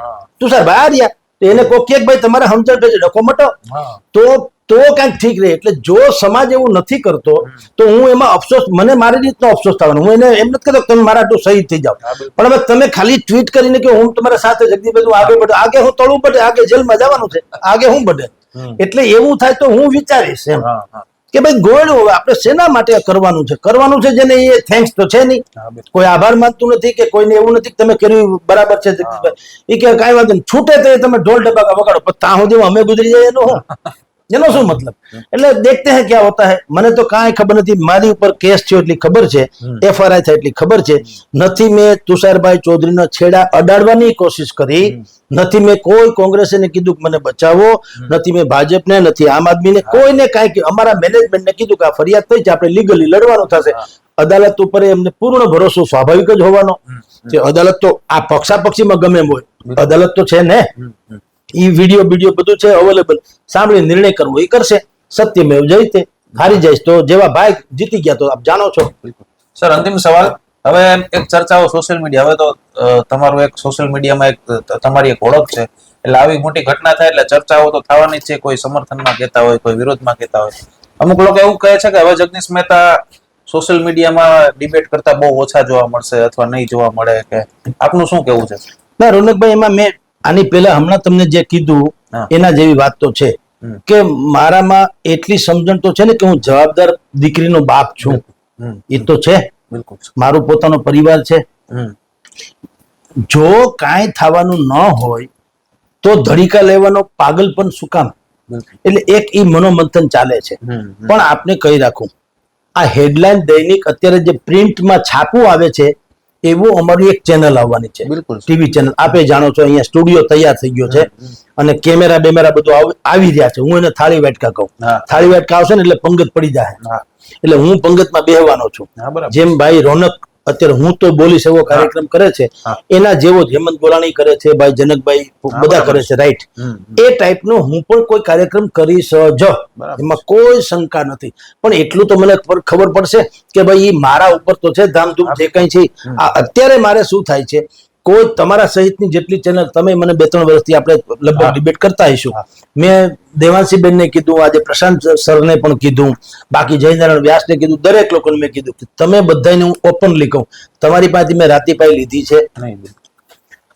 તુષારભાઈ આ રહ્યા, તો એને કોઈ કે ભાઈ તમારે સમજાવ છે ડકો મટો, તો ક્યાંક ઠીક રહે. એટલે જો સમાજ એવું નથી કરતો તો હું એમાં અફસોસ, મને મારી રીતનો અફસોસ થવાનો, હું એને એમ નથી કહેતો તમે મારા આટલું શહીદ થઈ જાઓ, પણ હવે તમે ખાલી ટ્વીટ કરીને કે હું તમારા સાથે જગદીશભાઈ હું આગળ બધે, આગે હું તળું બધે, આગે જેલમાં જવાનું છે, આગે હું બધે, એટલે એવું થાય તો હું વિચારીશ એમ કે ભાઈ ગોળ્યું હવે આપણે શેના માટે કરવાનું છે, જેને એ થેન્ક્સ તો છે નહીં, કોઈ આભાર માનતું નથી કે કોઈને એવું નથી કે તમે કર્યું બરાબર છે જગદીશભાઈ, એ કે કાંઈ વાંધો નહીં, છૂટે તો તમે ઢોલ ડબાકા વગાડો, પણ ત્યાં સુધી અમે ગુજરી જઈએ એનો શું મતલબ? એટલે દેખતે હે ક્યાં હોતા હે. મને તો કાંઈ ખબર નથી, મારી ઉપર કેસ થયો એટલી ખબર છે, FRI થાય એટલી ખબર છે, નથી મેં તુષારભાઈ ચૌધરીનો છેડા અડાડવાની કોશિશ કરી, નથી મેં કોઈ કોંગ્રેસને કીધું કે મને બચાવો, નથી મેં ભાજપને, નથી આમ આદમીને, કોઈને કાંઈ, અમારા મેનેજમેન્ટને કીધું કે આ ફરિયાદ થઈ છે, આપણે લીગલી લડવાનું થશે. અદાલત ઉપર એમને પૂર્ણ ભરોસો સ્વાભાવિક જ હોવાનો છે. અદાલત તો આ પક્ષાપક્ષીમાં ગમે એમ હોય, અદાલત તો છે ને, ઈ વિડીયો બધું છે અવેલેબલ, સાંભળી નિર્ણય કરવો એ કરશે. સત્યમેવ જયતે, હારી જાય તો જેવા ભાઈ જીતી ગયા તો આપ જાણો છો. સર અંતિમ સવાલ, હવે એક ચર્ચાઓ સોશિયલ મીડિયા, હવે તો તમારું એક સોશિયલ મીડિયામાં એક તમારી એક ઓળખ છે, એટલે આવી મોટી ઘટના થાય એટલે ચર્ચાઓ તો થવાની જ છે, કોઈ સમર્થનમાં કહેતા હોય, કોઈ વિરોધમાં કહેતા હોય. અમુક લોકો એવું કહે છે કે હવે જગદીશ મહેતા સોશિયલ મીડિયામાં ડિબેટ કરતા બહુ ઓછા જોવા મળશે અથવા નહીં જોવા મળે, કે આપનું શું કેવું છે? ના રોનકભાઈ, એમાં મેં આની પહેલા હમણાં તમને જે કીધું એના જેવી વાત તો છે કે મારામાં એટલી સમજણ તો છે ને કે હું જવાબદાર દીકરીનો બાપ છું, એ તો છે, મારું પોતાનો પરિવાર છે. જો કાંઈ થવાનું ન હોય તો ધડીકા લેવાનો પાગલપન શું કામ? એટલે એક ઈ મનોમંથન ચાલે છે. પણ આપને કહી રાખું, આ હેડલાઇન દૈનિક અત્યારે જે પ્રિન્ટમાં છાપવું આવે છે એવું અમારી એક ચેનલ આવવાની છે, ટીવી ચેનલ. આપે જાણો છો અહીંયા સ્ટુડિયો તૈયાર થઈ ગયો છે અને કેમેરા બેમેરા બધું આવી રહ્યા છે. હું એને થાળી વાટકા કહું, થાળી વાટકા આવશે ને એટલે પંગત પડી જાય, એટલે હું પંગતમાં બેહવાનો છું. જેમ ભાઈ રોનક અત્યારે હું તો બોલીશ એવો કાર્યક્રમ કરે છે, એના જેવો જ હેમંત ગોરાણી કરે છે, ભાઈ જનકભાઈ બધા કરે છે, રાઈટ, એ ટાઈપનો હું પણ કોઈ કાર્યક્રમ કરીશ જ, એમાં કોઈ શંકા નથી. પણ એટલું તો મને ખબર પડશે કે ભાઈ મારા ઉપર તો છે ધામધૂમ જે કઈ છે. અત્યારે મારે શું થાય છે, કોઈ તમારા સહિતની જેટલી ચેનલ, તમે મને 2-3 વર્ષથી આપણે લગભગ ડિબેટ કરતા આવીશું, મેં દેવાંશીબેનને કીધું, આજે પ્રશાંત સરને પણ કીધું, બાકી જયનારાયણ વ્યાસને કીધું, દરેક લોકોને મેં કીધું કે તમે બધાને હું ઓપનલી કહું, તમારી પાસેથી મેં રાતીપાઈ લીધી છે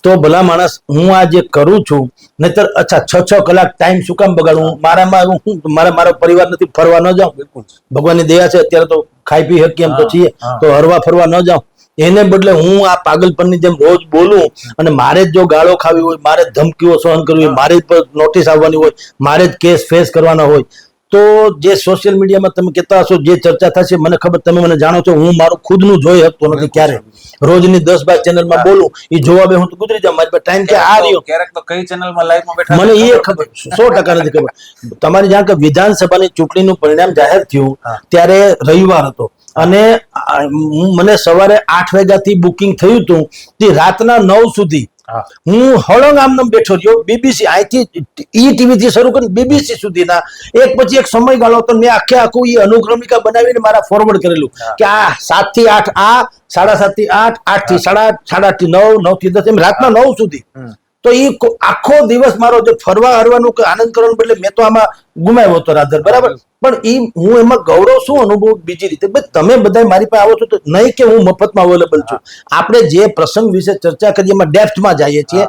તો ભલા માણસ હું આ જે કરું છું, નહીતર અચ્છા 6 કલાક ટાઈમ શું કામ બગાડું? મારામાં હું મારો પરિવાર નથી, ફરવા ન જાઉં, ભગવાનની દયા છે અત્યારે તો ખાઈ પી શકીએ એમ તો છીએ, તો હરવા ફરવા ન જાઉં, એને બદલે હું આ પાગલપનની જેમ રોજ બોલું અને મારે જ જો ગાળો ખાવી હોય, મારે જ ધમકીઓ સહન કરવી હોય, મારે જ નોટિસ આવવાની હોય, મારે જ કેસ ફેસ કરવાના હોય, તો જે સોશિયલ મીડિયામાં તમે કહેતા હશો જે ચર્ચા થશે, મને ખબર, તમે મને જાણો છો, હું મારું ખુદનું જોઈ શકતો નથી ક્યારે. રોજની 10-12 ચેનલમાં બોલું, એ જોવા બે હું તો ગુજરી જાઉં, મારી પાસે ટાઈમ ક્યાં આ રહ્યો? ક્યારેક તો કઈ ચેનલમાં લાઈવમાં બેઠા મને એ ખબર 100% નથી ખબર. તમારી જાણ કે વિધાનસભાની ચૂંટણીનું પરિણામ જાહેર થયું ત્યારે રવિવાર હતો અને મને સવારે 8 વાગ્યાથી બુકિંગ થયું હતું તે રાતના 9 સુધી હા. હું હળંગ આમનામ બેઠો રહ્યો. બીબીસી અહીંથી ટીવી થી શરૂ કરીને બીબીસી સુધીના એક પછી એક સમયગાળો તો મેં આખું એ અનુક્રમિકા બનાવીને મારા ફોરવર્ડ કરેલું કે આ 7 થી 8 આ 7:30 થી 8 8 થી 8:30 8:30 થી 9 9 થી 10 એમ રાતના 9 સુધી. તો એ આખો દિવસ મારો જે ફરવા હરવાનું કે આનંદ કરવાનું બદલે મેં તો આમાં ગુમાવ્યો હતો રાધર, બરાબર. પણ એ હું એમાં ગૌરવ શું અનુભવ બીજી રીતે, તમે બધા મારી પાસે આવો છો તો નહીં કે હું મફતમાં અવેલેબલ છું. આપણે જે પ્રસંગ વિશે ચર્ચા કરીએ એમાં ડેપ્થમાં જઈએ છીએ,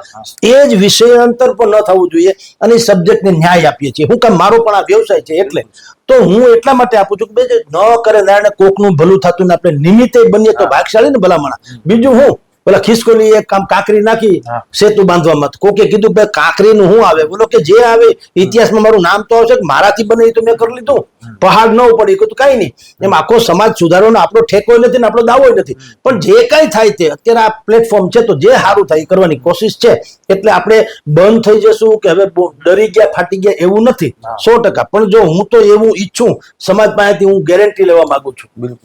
એ જ વિષયાંતર પણ ન થવું જોઈએ અને એ સબ્જેક્ટને ન્યાય આપીએ છીએ. હું કામ મારો પણ આ વ્યવસાય છે એટલે તો હું એટલા માટે આપું છું કે ન કરે નારાયણ કોકનું ભલું થતું ને આપણે નિમિત્તે બનીએ તો ભાગશાળી ને ભલામણા. બીજું હું પેલા ખિસકોલી એક કામ કાંકરી નાખી સેતુ બાંધવામાં, કોકે કીધું ભાઈ કાંકરીનું શું આવે, બોલો કે જે આવે ઇતિહાસમાં મારું નામ તો આવશે, મારાથી બને તો મેં કરી લીધું, પહાડ ન પડી તો કઈ નહીં. એમ આખો સમાજ સુધારવાનો આપણો ઠેકો નથી ને આપણો દાવો નથી, પણ જે કઈ થાય તે અત્યારે આ પ્લેટફોર્મ છે તો જે સારું થાય એ કરવાની કોશિશ છે. એટલે આપણે બંધ થઈ જશું કે હવે ડરી ગયા ફાટી ગયા એવું નથી, 100%. પણ જો હું તો એવું ઈચ્છું સમાજ પાસેથી, હું ગેરંટી લેવા માંગુ છું. બિલકુલ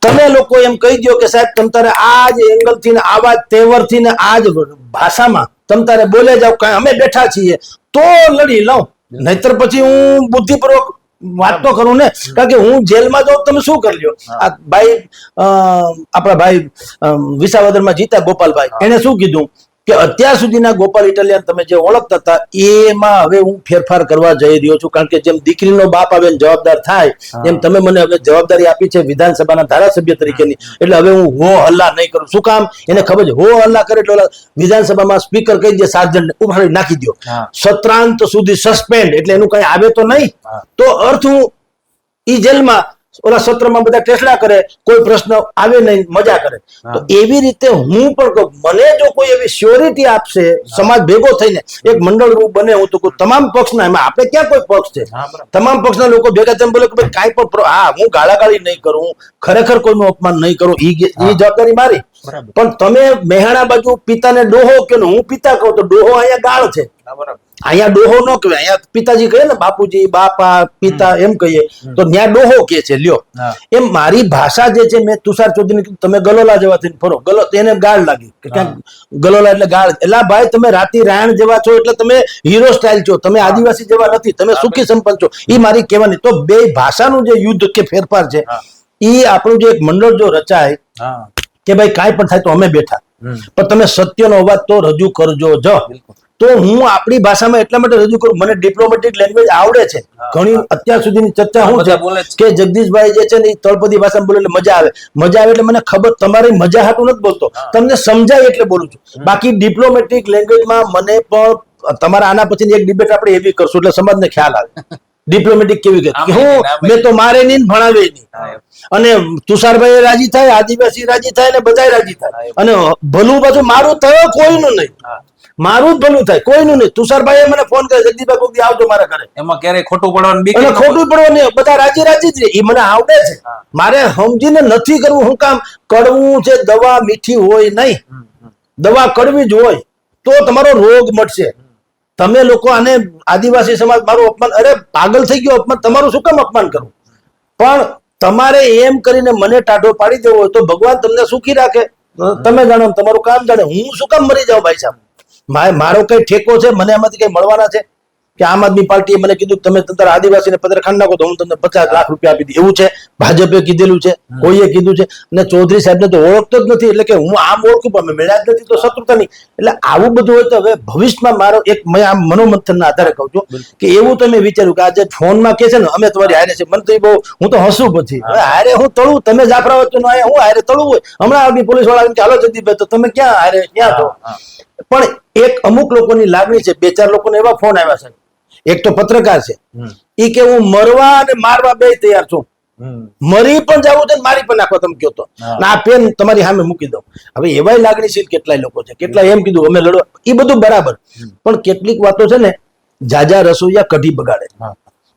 તમે લોકો એમ કહી દો કે સાહેબ તમ તારે આ જ એંગલ થી ને આવા તેવર થી ને આ જ ભાષામાં તમ તારે બોલે જાવ, કઈ અમે બેઠા છીએ તો લડી લઉં, નહીતર પછી હું બુદ્ધિપૂર્વક વાત તો કરું ને. કારણ કે હું જેલમાં જાઉં તમે શું કરી લ્યો. આ ભાઈ આપણા ભાઈ વિસાવદરમાં જીતા ગોપાલભાઈ, એને શું કીધું કે અત્યાર સુધીના ગોપાલ ઇટાલિયન તમે જે ઓળખતા હતા એમાં હવે હું ફેરફાર કરવા જઈ રહ્યો છું. કારણ કે જેમ દીકરીનો બાપ આવે જવાબદાર થાય એમ તમે મને હવે જવાબદારી આપી છે વિધાનસભાના ધારાસભ્ય તરીકેની, એટલે હવે હું હો હલ્લા નહીં કરું. શું કામ, એને ખબર છે હો હલ્લા કરે એટલે વિધાનસભામાં સ્પીકર કહી દે સાર્જન્ટ ઉભાડી નાખી દો, સત્રાંત સુધી સસ્પેન્ડ, એટલે એનું કઈ આવે તો નહીં. તો અર્થ હું ઈ જેલમાં ઓલા સત્રમાં બધા ટેસલા કરે, કોઈ પ્રશ્ન આવે નહીં, મજા કરે. તો એવી રીતે હું પણ કહું, મને જો કોઈ એવી શ્યોરિટી આપશે સમાજ ભેગો થઈને એક મંડળ રૂપ બને, હું તો કહું તમામ પક્ષના, એમાં આપણે ક્યાં કોઈ પક્ષ છે, તમામ પક્ષના લોકો ભેગા થઈને બોલે કે ભાઈ કાંઈ પણ હું ગાળાગાળી નહીં કરું, ખરેખર કોઈનું અપમાન નહીં કરું, એ જવાબદારી મારી. પણ તમે મહેણા બાજુ પિતાને ડોહો કે હું પિતા કહું તો ડોહો અહીંયા ગાળ છે, અહીંયા ડોહો ન કહેવાય, અહીંયા પિતાજી કહે ને બાપુજી બાપા પિતા એમ કહીએ તો ત્યાં ડોહો કે છે. લ્યો એમ મારી ભાષા જે છે, મેં તુષાર ચૌધરીને કીધું તમે ગલોલા જેવા થઈને ફરો, ગલો એને ગાળ લાગી કે ક્યાંક ગલોલા એટલે ગાળ, એટલે ભાઈ તમે રાતી રાયણ જેવા છો એટલે તમે હીરો સ્ટાઇલ છો, તમે આદિવાસી જેવા નથી, તમે સુખી સંપન્ન છો, એ મારી કહેવાની. તો બે ભાષાનું જે યુદ્ધ કે ફેરફાર છે એ આપણું જે એક મંડળ જો રચાય કે ભાઈ કાંઈ પણ થાય તો અમે બેઠા, પણ તમે સત્યનો અવાજ તો રજૂ કરજો જ. તો હું આપણી ભાષામાં એટલા માટે રજૂ કરું, મને ડિપ્લોમેટિક લેંગ્વેજ આવડે છે ઘણી. અત્યાર સુધીની ચર્ચા શું છે કે જગદીશભાઈ જે છે ને એ તળપદી ભાષામાં બોલે એટલે મજા આવે, મજા આવે એટલે મને ખબર, તમારી મજા હાટું નથી બોલતો, તમને સમજાય એટલે બોલું છું. બાકી ડિપ્લોમેટિક લેંગ્વેજમાં મને પણ તમારા આના પછીની એક ડિબેટ આપણે એવી કરશું એટલે સમાજને ખ્યાલ આવે ડિપ્લોમેટિક કેવી કે હું મેં તો મારે નહીં ભણાવે નહીં, અને તુષારભાઈ રાજી થાય, આદિવાસી રાજી થાય, ને બધા રાજી થાય, અને ભલું પાછું મારું થયો કોઈનું નહીં, મારું જ ભલું થાય કોઈનું નહીં. તુષારભાઈ મને ફોન કરે જગદીશભાઈ કોઈ દી આવજો મારા ઘરે, એમાં ક્યારેય ખોટું પડવાનું બીક, અને ખોટું પડવાનું નહીં, બધા રાજી રાજી જ રહે, એ મને આવડે છે. મારે સમજીને નથી કરવું, હું કામ કડવું છે, દવા મીઠી હોય નહીં, દવા કડવી જ હોય તો તમારો રોગ મટશે. તમે લોકો આને આદિવાસી સમાજ મારું અપમાન, અરે પાગલ થઈ ગયો અપમાન, તમારું શું કામ અપમાન કરવું, પણ તમારે એમ કરીને મને ટાઢો પાડી દેવો હોય તો ભગવાન તમને સુખી રાખે, તમે જાણો તમારું કામ જાણે. હું શું કામ મરી જાઉં ભાઈ સાહેબ, મારો કઈ ઠેકો છે, મને એમાંથી કઈ મળવાના છે કે આમ આદમી પાર્ટીએ મને કીધું તમે તમારા આદિવાસીને પત્રખાન નાખો તો હું તમને 50 લાખ રૂપિયા આપી દઉં, એવું છે? ભાજપે કીધેલું છે, કોઈએ કીધું છે? અને ચૌધરી સાહેબને તો ઓળખતો જ નથી, એટલે કે હું આમ ઓળખું પણ મળ્યા જ નથી તો શત્રુતા નહીં. એટલે આવું બધું હોય તો હવે ભવિષ્યમાં મારો એક મેં આમ મનોમંથનના આધારે કહું છું કે એવું તો મેં વિચાર્યું કે આજે ફોનમાં કે છે ને અમે તમારી હારે છે, મને તો એ બહુ, હું તો હસું પછી હવે હારે હું તળું, તમે જાફરા વચ્ચે હું હારે તળું હોય, હમણાં આવી પોલીસ વાળા આવીને કે હાલો જગદીશભાઈ તો તમે ક્યાં હારે ક્યાં છો. પણ એક અમુક લોકોની લાગણી છે, 2-4 લોકોને એવા ફોન આવ્યા છે, એક તો પત્રકાર છે એ કે હું મરવા અને મારવા બે તૈયાર છું, મરી પણ જવું છે મારી પણ નાખવા તમે કહો તો આ પેન તમારી સામે મૂકી દઉં. હવે એવાય લાગણીશીલ કેટલાય લોકો છે, કેટલાય એમ કીધું અમે લડવા, એ બધું બરાબર, પણ કેટલીક વાતો છે ને જાજા રસોઈયા કઢી બગાડે.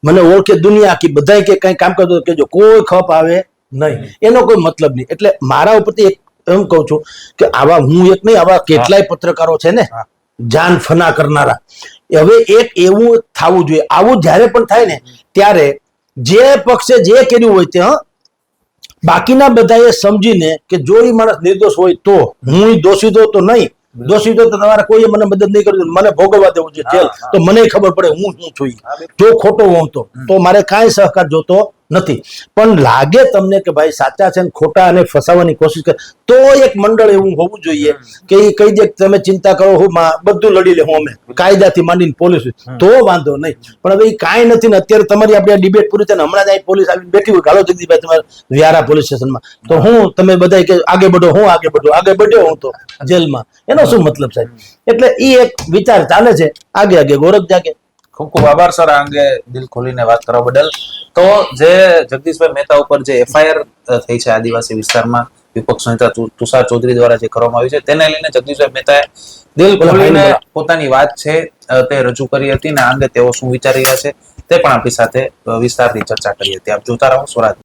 મને ઓળખે દુનિયા આખી, બધા કે કઈ કામ કરતો કેજો, કોઈ ખપ આવે નહીં, એનો કોઈ મતલબ નહીં. એટલે મારા ઉપરથી એક એમ કહું છું કે આવા હું એક નહીં, આવા કેટલાય પત્રકારો છે ને જાન ફના કરનારા. હવે એક એવું થવું જોઈએ, આવું જયારે પણ થાય ને ત્યારે જે પક્ષે જે કર્યું હોય તે બાકીના બધાએ સમજીને કે જો એ માણસ નિર્દોષ હોય તો, હું દોષી તો નહીં, દોષી તો તમારા કોઈ મને મદદ નહીં કરી, મને ભોગવવા દેવું છે જેલ, તો મને ખબર પડે હું શું છું ઈ. જો ખોટો હોઉં તો મારે કાંઈ સહકાર જોતો નથી. પણ લાગે તમને કે ભાઈ સાચા છે ને ખોટા અને ફસાવાની કોશિશ કરે, તો એક મંડળ એવું હોવું જોઈએ કે એ કહી દે તમે ચિંતા કરો, હું બધું લડી લે, હું અમે કાયદાથી માંડીને પોલીસ, તો વાંધો નહીં. પણ હવે એ કાંઈ નથી ને અત્યારે તમારી આપણી ડિબેટ પૂરી થઈને હમણાં જ અહીં પોલીસ આવીને બેઠી હોય, ગાલો જગદીશભાઈ તમારે વ્યારા પોલીસ સ્ટેશનમાં, તો હું તમે બધા કે આગે બઢો, હું આગળ બઢ્યો હું તો જેલમાં, એનો શું મતલબ સાહેબ? એટલે એ એક વિચાર ચાલે છે, આગે ગોરખ જાગે. ખૂબ ખૂબ આભાર સર આ અંગે દિલ ખોલીને વાત કરવા બદલ. તો જે જગદીશભાઈ મહેતા ઉપર જે એફઆઈઆર થઈ છે આદિવાસી વિસ્તારમાં વિપક્ષ નેતા તુષાર ચૌધરી દ્વારા જે કરવામાં આવી છે, તેને લઈને જગદીશભાઈ મહેતાએ દિલ ખોલીને પોતાની વાત છે તે રજૂ કરી હતી, અને આ અંગે તેઓ શું વિચારી રહ્યા છે તે પણ આપણી સાથે વિસ્તારથી ચર્ચા કરી હતી. આપ જોતા રહો સ્વરાજ.